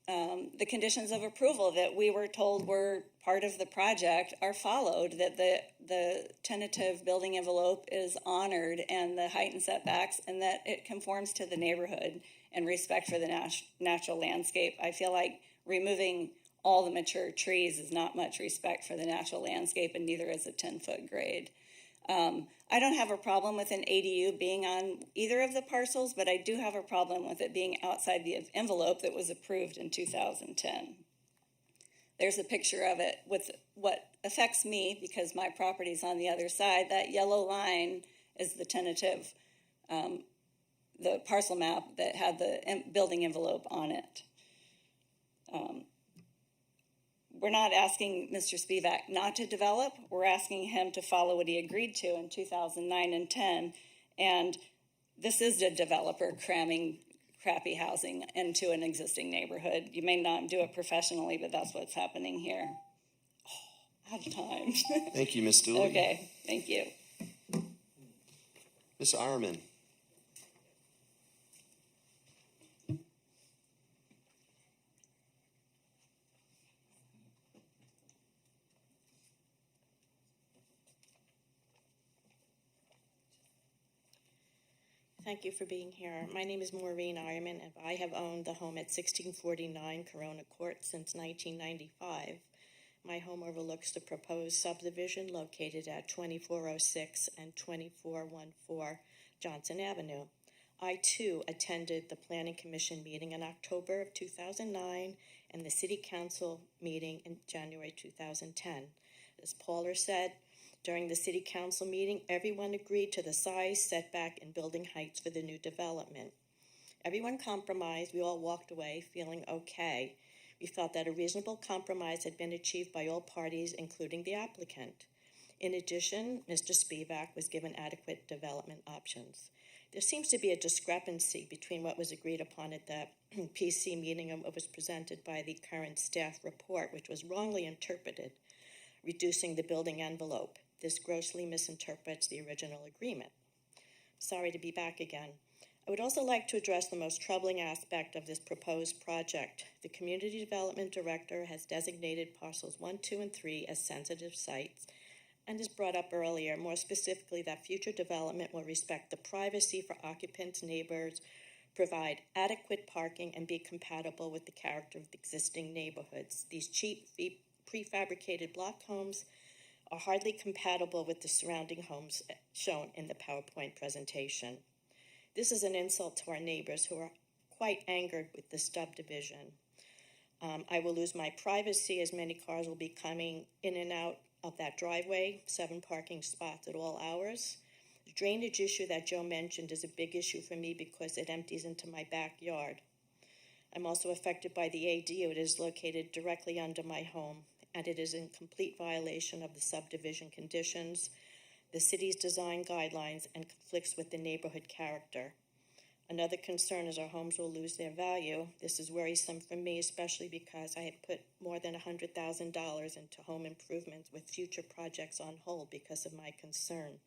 the conditions of approval that we were told were part of the project are followed, that the tentative building envelope is honored and the height and setbacks, and that it conforms to the neighborhood and respect for the natural landscape. I feel like removing all the mature trees is not much respect for the natural landscape, and neither is a 10-foot grade. I don't have a problem with an ADU being on either of the parcels, but I do have a problem with it being outside the envelope that was approved in 2010. There's a picture of it with what affects me because my property's on the other side. That yellow line is the tentative, the parcel map that had the building envelope on it. We're not asking Mr. Spivak not to develop. We're asking him to follow what he agreed to in 2009 and 10. And this is a developer cramming crappy housing into an existing neighborhood. You may not do it professionally, but that's what's happening here. Oh, out of time. Thank you, Ms. Dooley. Okay, thank you. Ms. Ironman. Thank you for being here. My name is Maureen Ironman, and I have owned the home at 1649 Corona Court since 1995. My home overlooks the proposed subdivision located at 2406 and 2414 Johnson Avenue. I, too, attended the Planning Commission meeting in October of 2009 and the City Council meeting in January 2010. As Paula said, during the City Council meeting, everyone agreed to the size, setback, and building heights for the new development. Everyone compromised. We all walked away feeling okay. We felt that a reasonable compromise had been achieved by all parties, including the applicant. In addition, Mr. Spivak was given adequate development options. There seems to be a discrepancy between what was agreed upon at the PC meeting and what was presented by the current staff report, which was wrongly interpreted, reducing the building envelope. This grossly misinterprets the original agreement. Sorry to be back again. I would also like to address the most troubling aspect of this proposed project. The Community Development Director has designated parcels 1, 2, and 3 as sensitive sites, and as brought up earlier, more specifically that future development will respect the privacy for occupants, neighbors, provide adequate parking, and be compatible with the character of the existing neighborhoods. These cheap, prefabricated block homes are hardly compatible with the surrounding homes shown in the PowerPoint presentation. This is an insult to our neighbors who are quite angered with this subdivision. I will lose my privacy as many cars will be coming in and out of that driveway, 7 parking spots at all hours. The drainage issue that Joe mentioned is a big issue for me because it empties into my backyard. I'm also affected by the ADU. It is located directly under my home, and it is in complete violation of the subdivision conditions. the city's design guidelines and conflicts with the neighborhood character. Another concern is our homes will lose their value. This is worrisome for me, especially because I have put more than $100,000 into home improvements with future projects on hold because of my concern.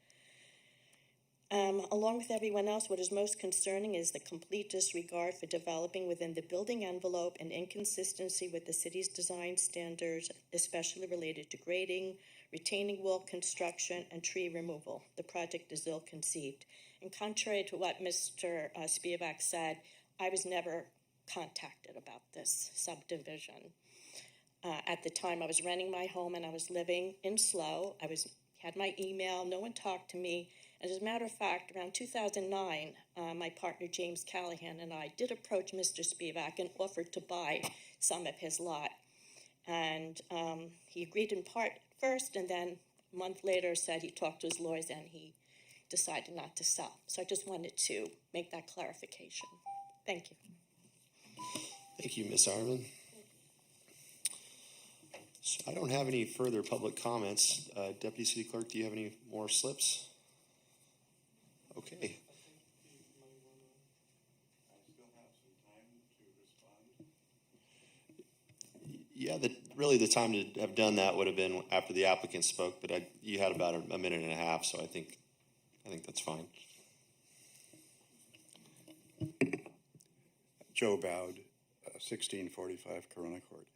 Along with everyone else, what is most concerning is the complete disregard for developing within the building envelope and inconsistency with the city's design standards, especially related to grading, retaining wall construction, and tree removal. The project is ill-conceived. And contrary to what Mr. Spivak said, I was never contacted about this subdivision. At the time, I was renting my home and I was living in SLO. Had my email, no one talked to me. And as a matter of fact, around 2009, my partner James Callahan and I did approach Mr. Spivak and offered to buy some of his lot. And he agreed in part first, and then a month later said he talked to his lawyers and he decided not to sell. So I just wanted to make that clarification. Thank you. Thank you, Ms. Ireland. So I don't have any further public comments. Deputy City Clerk, do you have any more slips? Okay. Yeah, really the time to have done that would have been after the applicant spoke, but you had about a minute and a half, so I think that's fine. Joe Bowd, 1645 Corona Court.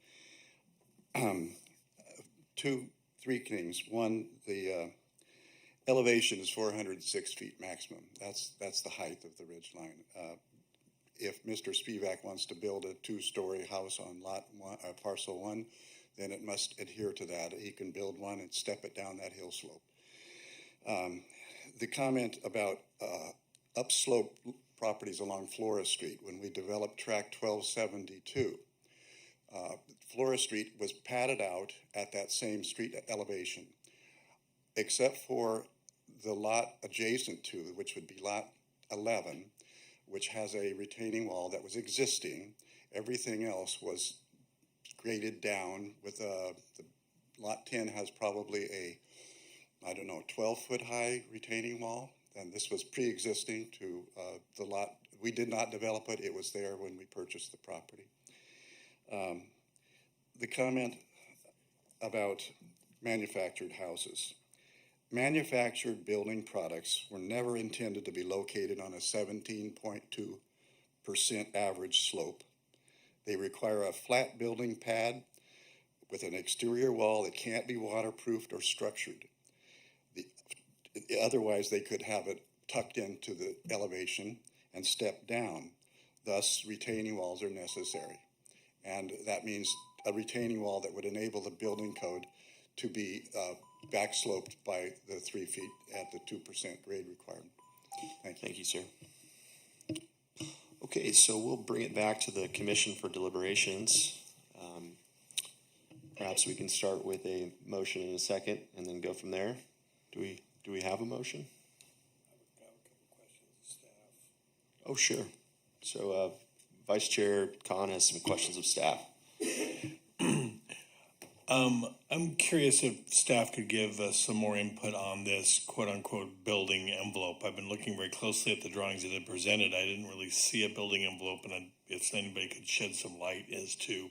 Three things. One, the elevation is 406 feet maximum. That's the height of the ridge line. If Mr. Spivak wants to build a two-story house on parcel 1, then it must adhere to that. He can build one and step it down that hill slope. The comment about upslope properties along Flora Street, when we developed tract 1272, Flora Street was padded out at that same street elevation, except for the lot adjacent to, which would be lot 11, which has a retaining wall that was existing. Everything else was graded down with the lot 10 has probably a, 12-foot high retaining wall. And this was pre-existing to the lot. We did not develop it. It was there when we purchased the property. The comment about manufactured houses. Manufactured building products were never intended to be located on a 17.2% average slope. They require a flat building pad with an exterior wall that can't be waterproofed or structured. Otherwise, they could have it tucked into the elevation and step down. Thus, retaining walls are necessary. And that means a retaining wall that would enable the building code to be backsloped by the 3 feet at the 2% grade requirement. Thank you. Thank you, sir. Okay, so we'll bring it back to the Commission for Deliberations. Perhaps we can start with a motion in a second and then go from there. Do we have a motion? I have a couple questions of staff. Oh, sure. So Vice Chair Khan has some questions of staff. I'm curious if staff could give us some more input on this quote-unquote building envelope. I've been looking very closely at the drawings that are presented. I didn't really see a building envelope, and if anybody could shed some light as to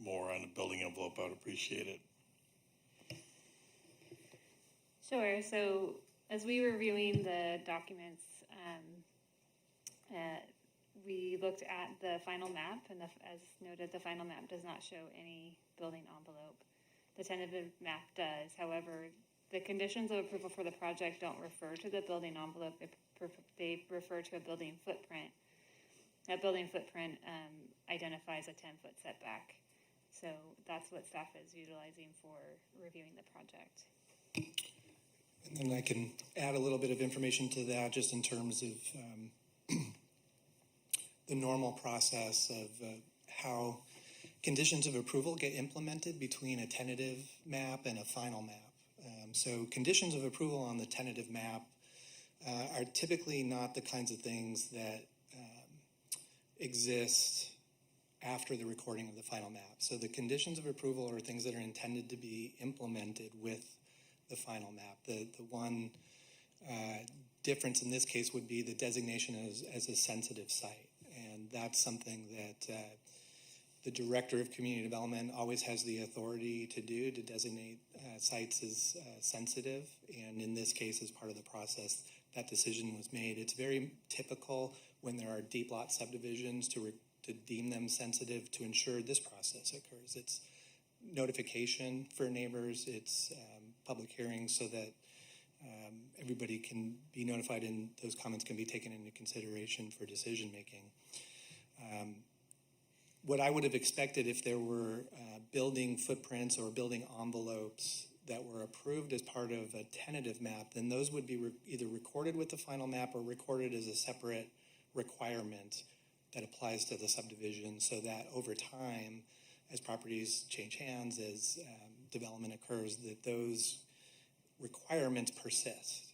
more on a building envelope, I would appreciate it. Sure. So as we were reviewing the documents, we looked at the final map, and as noted, the final map does not show any building envelope. The tentative map does. However, the conditions of approval for the project don't refer to the building envelope. They refer to a building footprint. That building footprint identifies a 10-foot setback. So that's what staff is utilizing for reviewing the project. And then I can add a little bit of information to that just in terms of the normal process of how conditions of approval get implemented between a tentative map and a final map. So conditions of approval on the tentative map are typically not the kinds of things that exist after the recording of the final map. So the conditions of approval are things that are intended to be implemented with the final map. The one difference in this case would be the designation as a sensitive site. And that's something that the Director of Community Development always has the authority to do, to designate sites as sensitive. And in this case, as part of the process, that decision was made. It's very typical when there are deep lot subdivisions to deem them sensitive to ensure this process occurs. It's notification for neighbors, it's public hearings so that everybody can be notified and those comments can be taken into consideration for decision making. What I would have expected if there were building footprints or building envelopes that were approved as part of a tentative map, then those would be either recorded with the final map or recorded as a separate requirement that applies to the subdivision, so that over time, as properties change hands, as development occurs, that those requirements persist.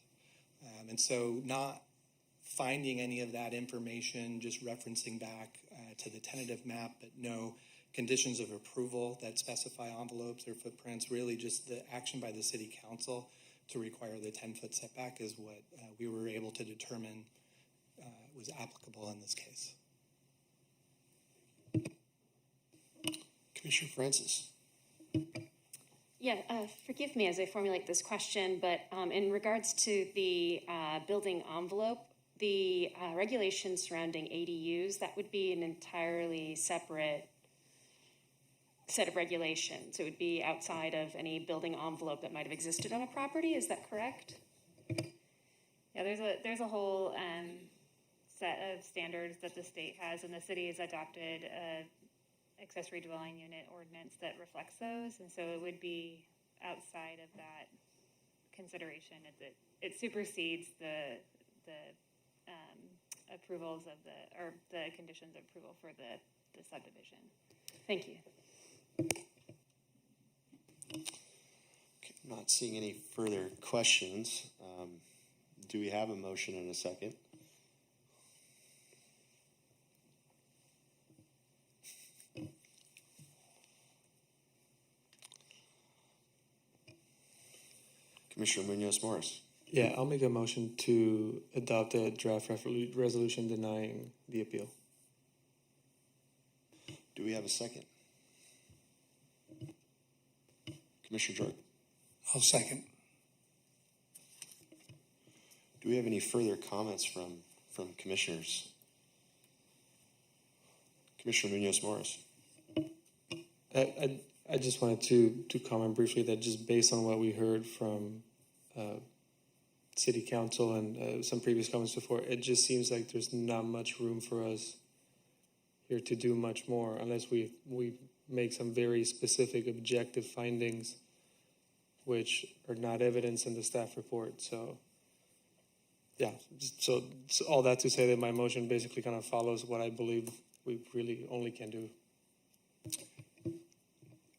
And so not finding any of that information, just referencing back to the tentative map, but no conditions of approval that specify envelopes or footprints, really just the action by the city council to require the 10-foot setback is what we were able to determine was applicable in this case. Commissioner Francis. Yeah, forgive me as I formulate this question, but in regards to the building envelope, the regulations surrounding ADUs, that would be an entirely separate set of regulations. It would be outside of any building envelope that might have existed on a property. Is that correct? Yeah, there's a whole set of standards that the state has, and the city has adopted a accessory dwelling unit ordinance that reflects those, and so it would be outside of that consideration. It supersedes the approvals of the conditions of approval for the subdivision. Thank you. Okay, I'm not seeing any further questions. Do we have a motion and a second? Commissioner Munoz-Morris. Yeah, I'll make a motion to adopt a draft resolution denying the appeal. Do we have a second? Commissioner Jordan. I'll second. Do we have any further comments from commissioners? Commissioner Munoz-Morris. I just wanted to comment briefly that just based on what we heard from City Council and some previous comments before, it just seems like there's not much room for us here to do much more unless we make some very specific objective findings which are not evidenced in the staff report. So yeah, so all that to say that my motion basically kind of follows what I believe we really only can do.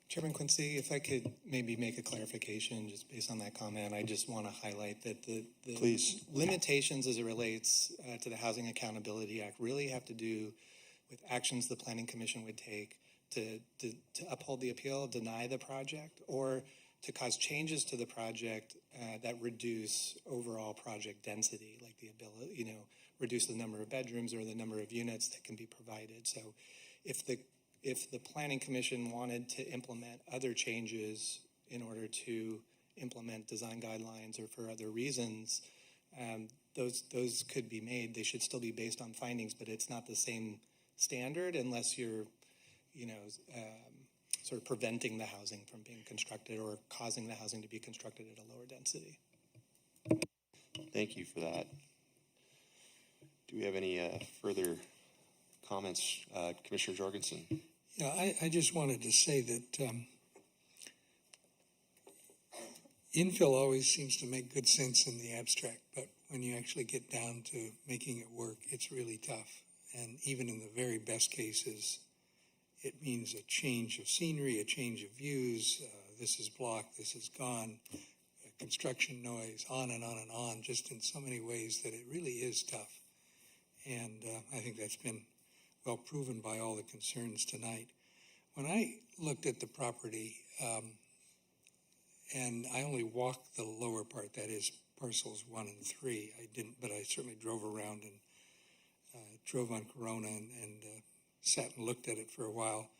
Chairman Quincy, if I could maybe make a clarification just based on that comment, I just want to highlight that the Please. limitations as it relates to the Housing Accountability Act really have to do with actions the Planning Commission would take to uphold the appeal, deny the project, or to cause changes to the project that reduce overall project density, like the ability, reduce the number of bedrooms or the number of units that can be provided. So if the Planning Commission wanted to implement other changes in order to implement design guidelines or for other reasons, those could be made. They should still be based on findings, but it's not the same standard unless you're, sort of preventing the housing from being constructed or causing the housing to be constructed at a lower density. Thank you for that. Do we have any further comments? Commissioner Jorgensen. Yeah, I just wanted to say that infill always seems to make good sense in the abstract, but when you actually get down to making it work, it's really tough. And even in the very best cases, it means a change of scenery, a change of views. This is blocked, this is gone, construction noise, on and on and on, just in so many ways that it really is tough. And I think that's been well proven by all the concerns tonight. When I looked at the property, and I only walked the lower part, that is parcels 1 and 3. I didn't, but I certainly drove around and drove on Corona and sat and looked at it for a while.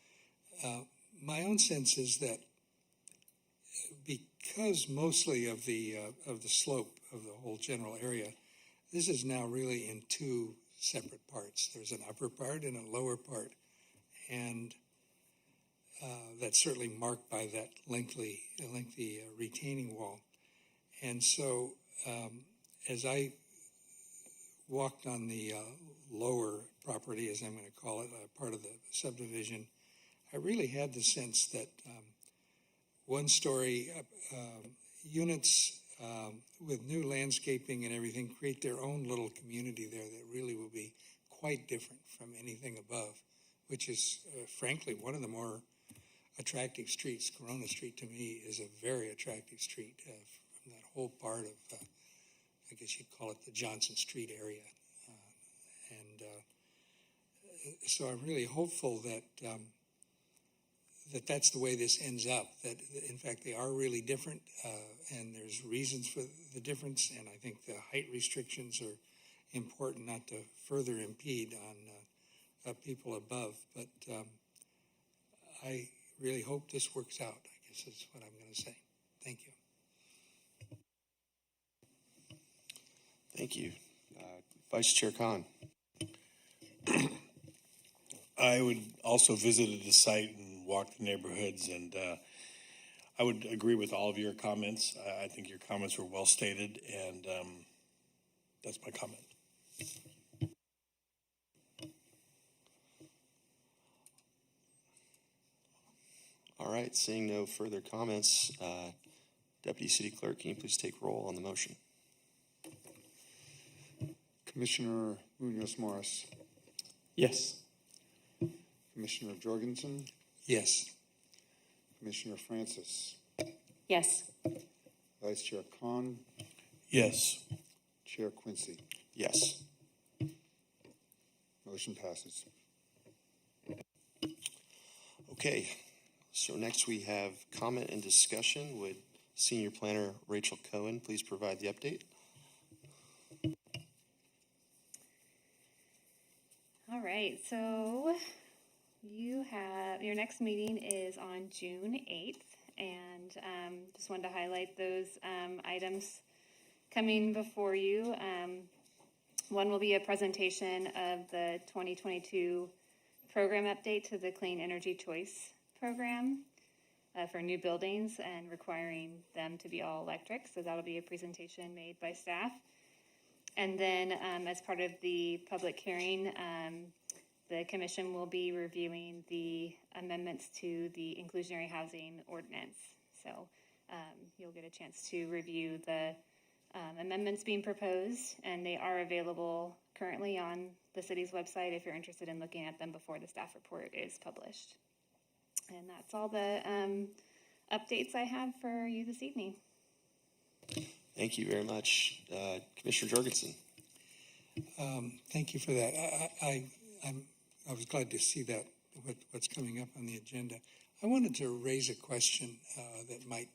My own sense is that because mostly of the slope of the whole general area, this is now really in 2 separate parts. There's an upper part and a lower part, and that's certainly marked by that lengthy retaining wall. And so, as I walked on the lower property, as I'm going to call it, part of the subdivision, I really had the sense that one-story units with new landscaping and everything create their own little community there that really will be quite different from anything above, which is, frankly, one of the more attractive streets. Corona Street, to me, is a very attractive street from that whole part of, I guess you'd call it the Johnson Street area. So I'm really hopeful that that's the way this ends up, that in fact they are really different, and there's reasons for the difference, and I think the height restrictions are important not to further impede on people above, but I really hope this works out, I guess is what I'm going to say. Thank you. Thank you. Vice Chair Khan. I would also visited the site and walked the neighborhoods, and I would agree with all of your comments. I think your comments were well stated, and that's my comment. All right, seeing no further comments, Deputy City Clerk, can you please take roll on the motion? Commissioner Munoz-Morris, Yes. Commissioner Jorgensen, Yes. Commissioner Francis, Yes. Vice Chair Khan, Yes. Chair Quincy. Yes. Motion passes. Okay, so next we have comment and discussion. Would Senior Planner Rachel Cohen please provide the update? All right, so you have, your next meeting is on June 8th, and just wanted to highlight those items coming before you. One will be a presentation of the 2022 program update to the Clean Energy Choice Program for new buildings and requiring them to be all electric, so that'll be a presentation made by staff. And then as part of the public hearing, the commission will be reviewing the amendments to the Inclusionary Housing Ordinance. So you'll get a chance to review the amendments being proposed, and they are available currently on the city's website if you're interested in looking at them before the staff report is published. And that's all the updates I have for you this evening. Thank you very much. Commissioner Jorgensen. Thank you for that. I was glad to see that, what's coming up on the agenda. I wanted to raise a question that might,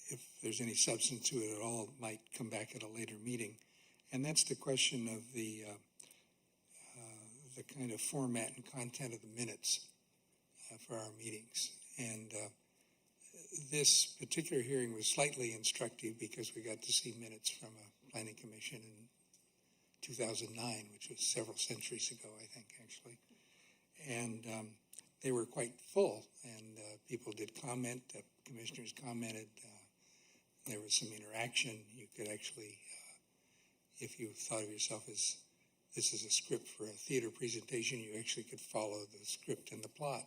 if there's any substance to it at all, might come back at a later meeting. And that's the question of the kind of format and content of the minutes for our meetings. And this particular hearing was slightly instructive because we got to see minutes from a planning commission in 2009, which was several centuries ago, I think, actually. And they were quite full, and people did comment, commissioners commented. There was some interaction. You could actually, if you thought of yourself as this is a script for a theater presentation, you actually could follow the script and the plot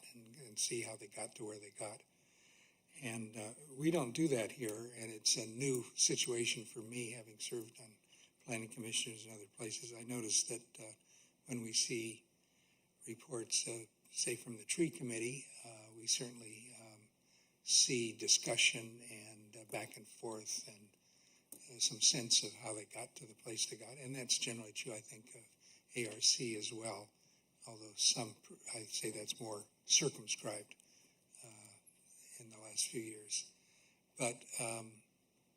and see how they got to where they got. And we don't do that here, and it's a new situation for me, having served on planning commissions and other places. I noticed that when we see reports, say from the tree committee, we certainly see discussion and back and forth and some sense of how they got to the place they got. And that's generally true, I think, of ARC as well, although some, I'd say that's more circumscribed in the last few years. But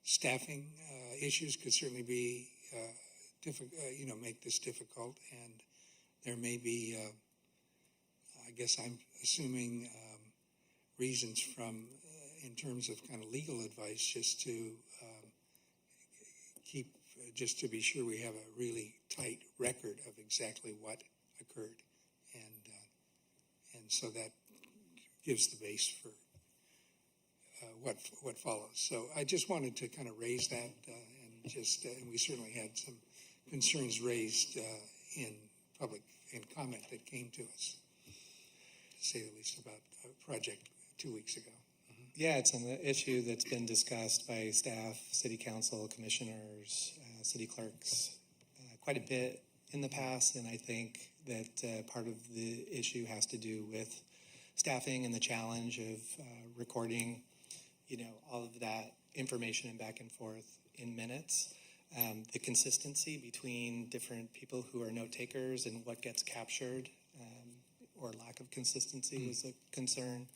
staffing issues could certainly be make this difficult, and there may be, I guess I'm assuming, reasons from, in terms of kind of legal advice, just to just to be sure we have a really tight record of exactly what occurred, and so that gives the base for what follows. So I just wanted to kind of raise that, and we certainly had some concerns raised in public in comment that came to us, to say the least, about a project 2 weeks ago. Yeah, it's an issue that's been discussed by staff, city council, commissioners, city clerks quite a bit in the past, and I think that part of the issue has to do with staffing and the challenge of recording, all of that information and back and forth in minutes. The consistency between different people who are note takers and what gets captured, or lack of consistency was a concern.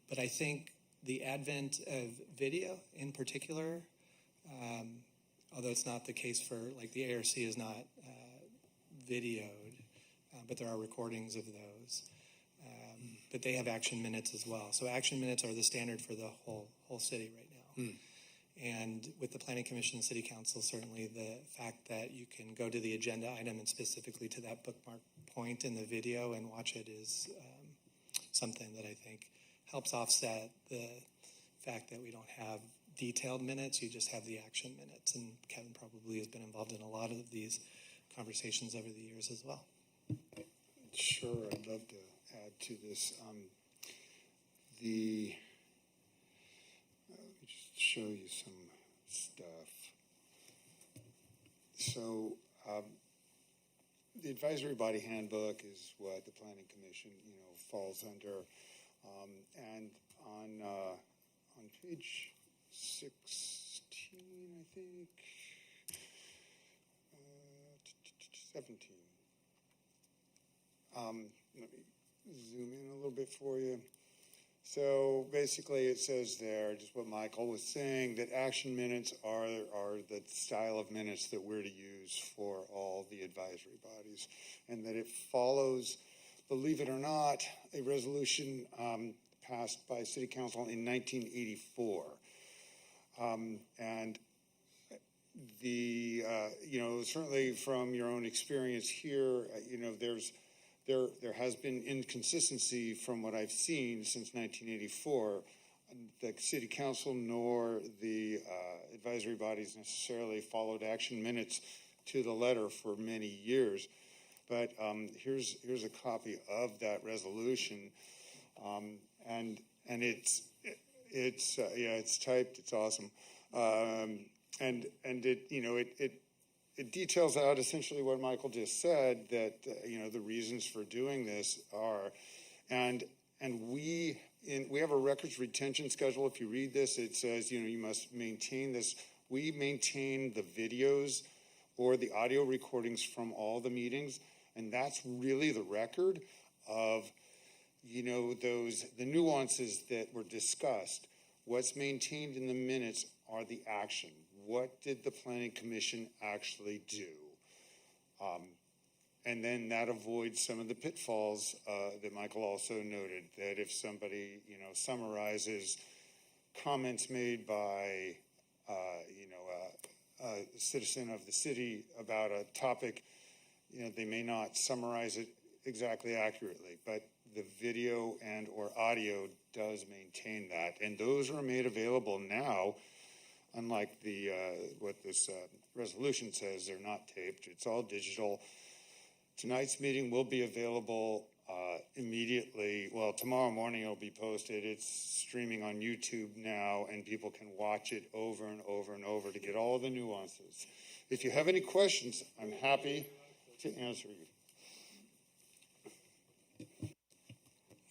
But I think the advent of video in particular, although it's not the case for, like, the ARC is not videoed, but there are recordings of those. But they have action minutes as well. So action minutes are the standard for the whole city right now. And with the Planning Commission and City Council, certainly the fact that you can go to the agenda item and specifically to that bookmark point in the video and watch it is something that I think helps offset the fact that we don't have detailed minutes. You just have the action minutes. And Kevin probably has been involved in a lot of these conversations over the years as well. Sure, I'd love to add to this. Let me just show you some stuff. So the advisory body handbook is what the Planning Commission, falls under. And on page 16, I think, 17. Let me zoom in a little bit for you. So basically it says there, just what Michael was saying, that action minutes are the style of minutes that we're to use for all the advisory bodies, and that it follows, believe it or not, a resolution passed by City Council in 1984. And the, certainly from your own experience here, there has been inconsistency from what I've seen since 1984. The City Council nor the advisory bodies necessarily followed action minutes to the letter for many years. But here's a copy of that resolution, and it's typed. It's awesome, and it details out essentially what Michael just said, that the reasons for doing this are, and we have a records retention schedule. If you read this, it says you must maintain this. We maintain the videos or the audio recordings from all the meetings. And that's really the record of, the nuances that were discussed. What's maintained in the minutes are the action. What did the Planning Commission actually do? And then that avoids some of the pitfalls that Michael also noted, that if somebody, summarizes comments made by, a citizen of the city about a topic, they may not summarize it exactly accurately, but the video and or audio does maintain that. And those are made available now, unlike the what this resolution says, they're not taped. It's all digital. Tonight's meeting will be available immediately. Well, tomorrow morning it'll be posted. It's streaming on YouTube now, and people can watch it over and over and over to get all the nuances. If you have any questions, I'm happy to answer you.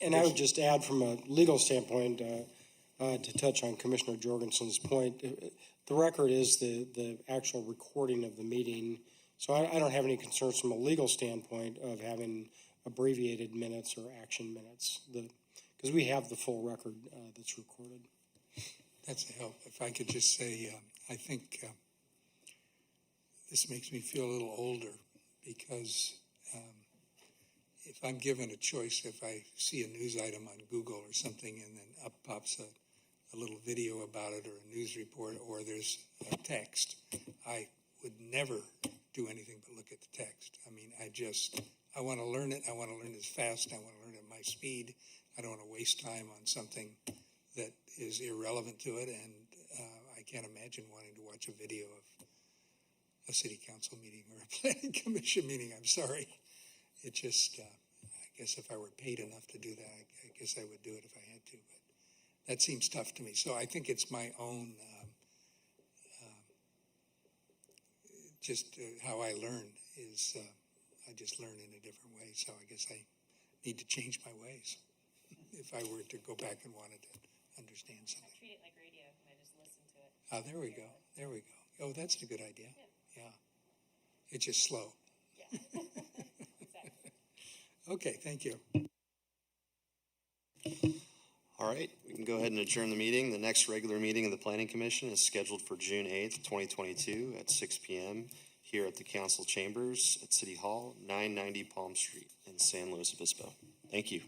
And I would just add from a legal standpoint, to touch on Commissioner Jorgensen's point, the record is the actual recording of the meeting. So I don't have any concerns from a legal standpoint of having abbreviated minutes or action minutes, because we have the full record that's recorded. That's a help. If I could just say, I think this makes me feel a little older because if I'm given a choice, if I see a news item on Google or something and then up pops a little video about it or a news report or there's a text, I would never do anything but look at the text. I mean, I want to learn it. I want to learn it fast. I want to learn it at my speed. I don't want to waste time on something that is irrelevant to it. And I can't imagine wanting to watch a video of a city council meeting or a planning commission meeting. I'm sorry. It just, I guess if I were paid enough to do that, I guess I would do it if I had to. But that seems tough to me. So I think it's my own, how I learn is I just learn in a different way. So I guess I need to change my ways if I were to go back and wanted to understand something. I treat it like radio. I just listen to it. Oh, there we go. There we go. Oh, that's a good idea. Yeah. It's just slow. Yeah. Exactly. Okay, thank you. All right, we can go ahead and adjourn the meeting. The next regular meeting of the Planning Commission is scheduled for June 8th, 2022 at 6 p.m. here at the Council Chambers at City Hall, 990 Palm Street in San Luis Obispo. Thank you.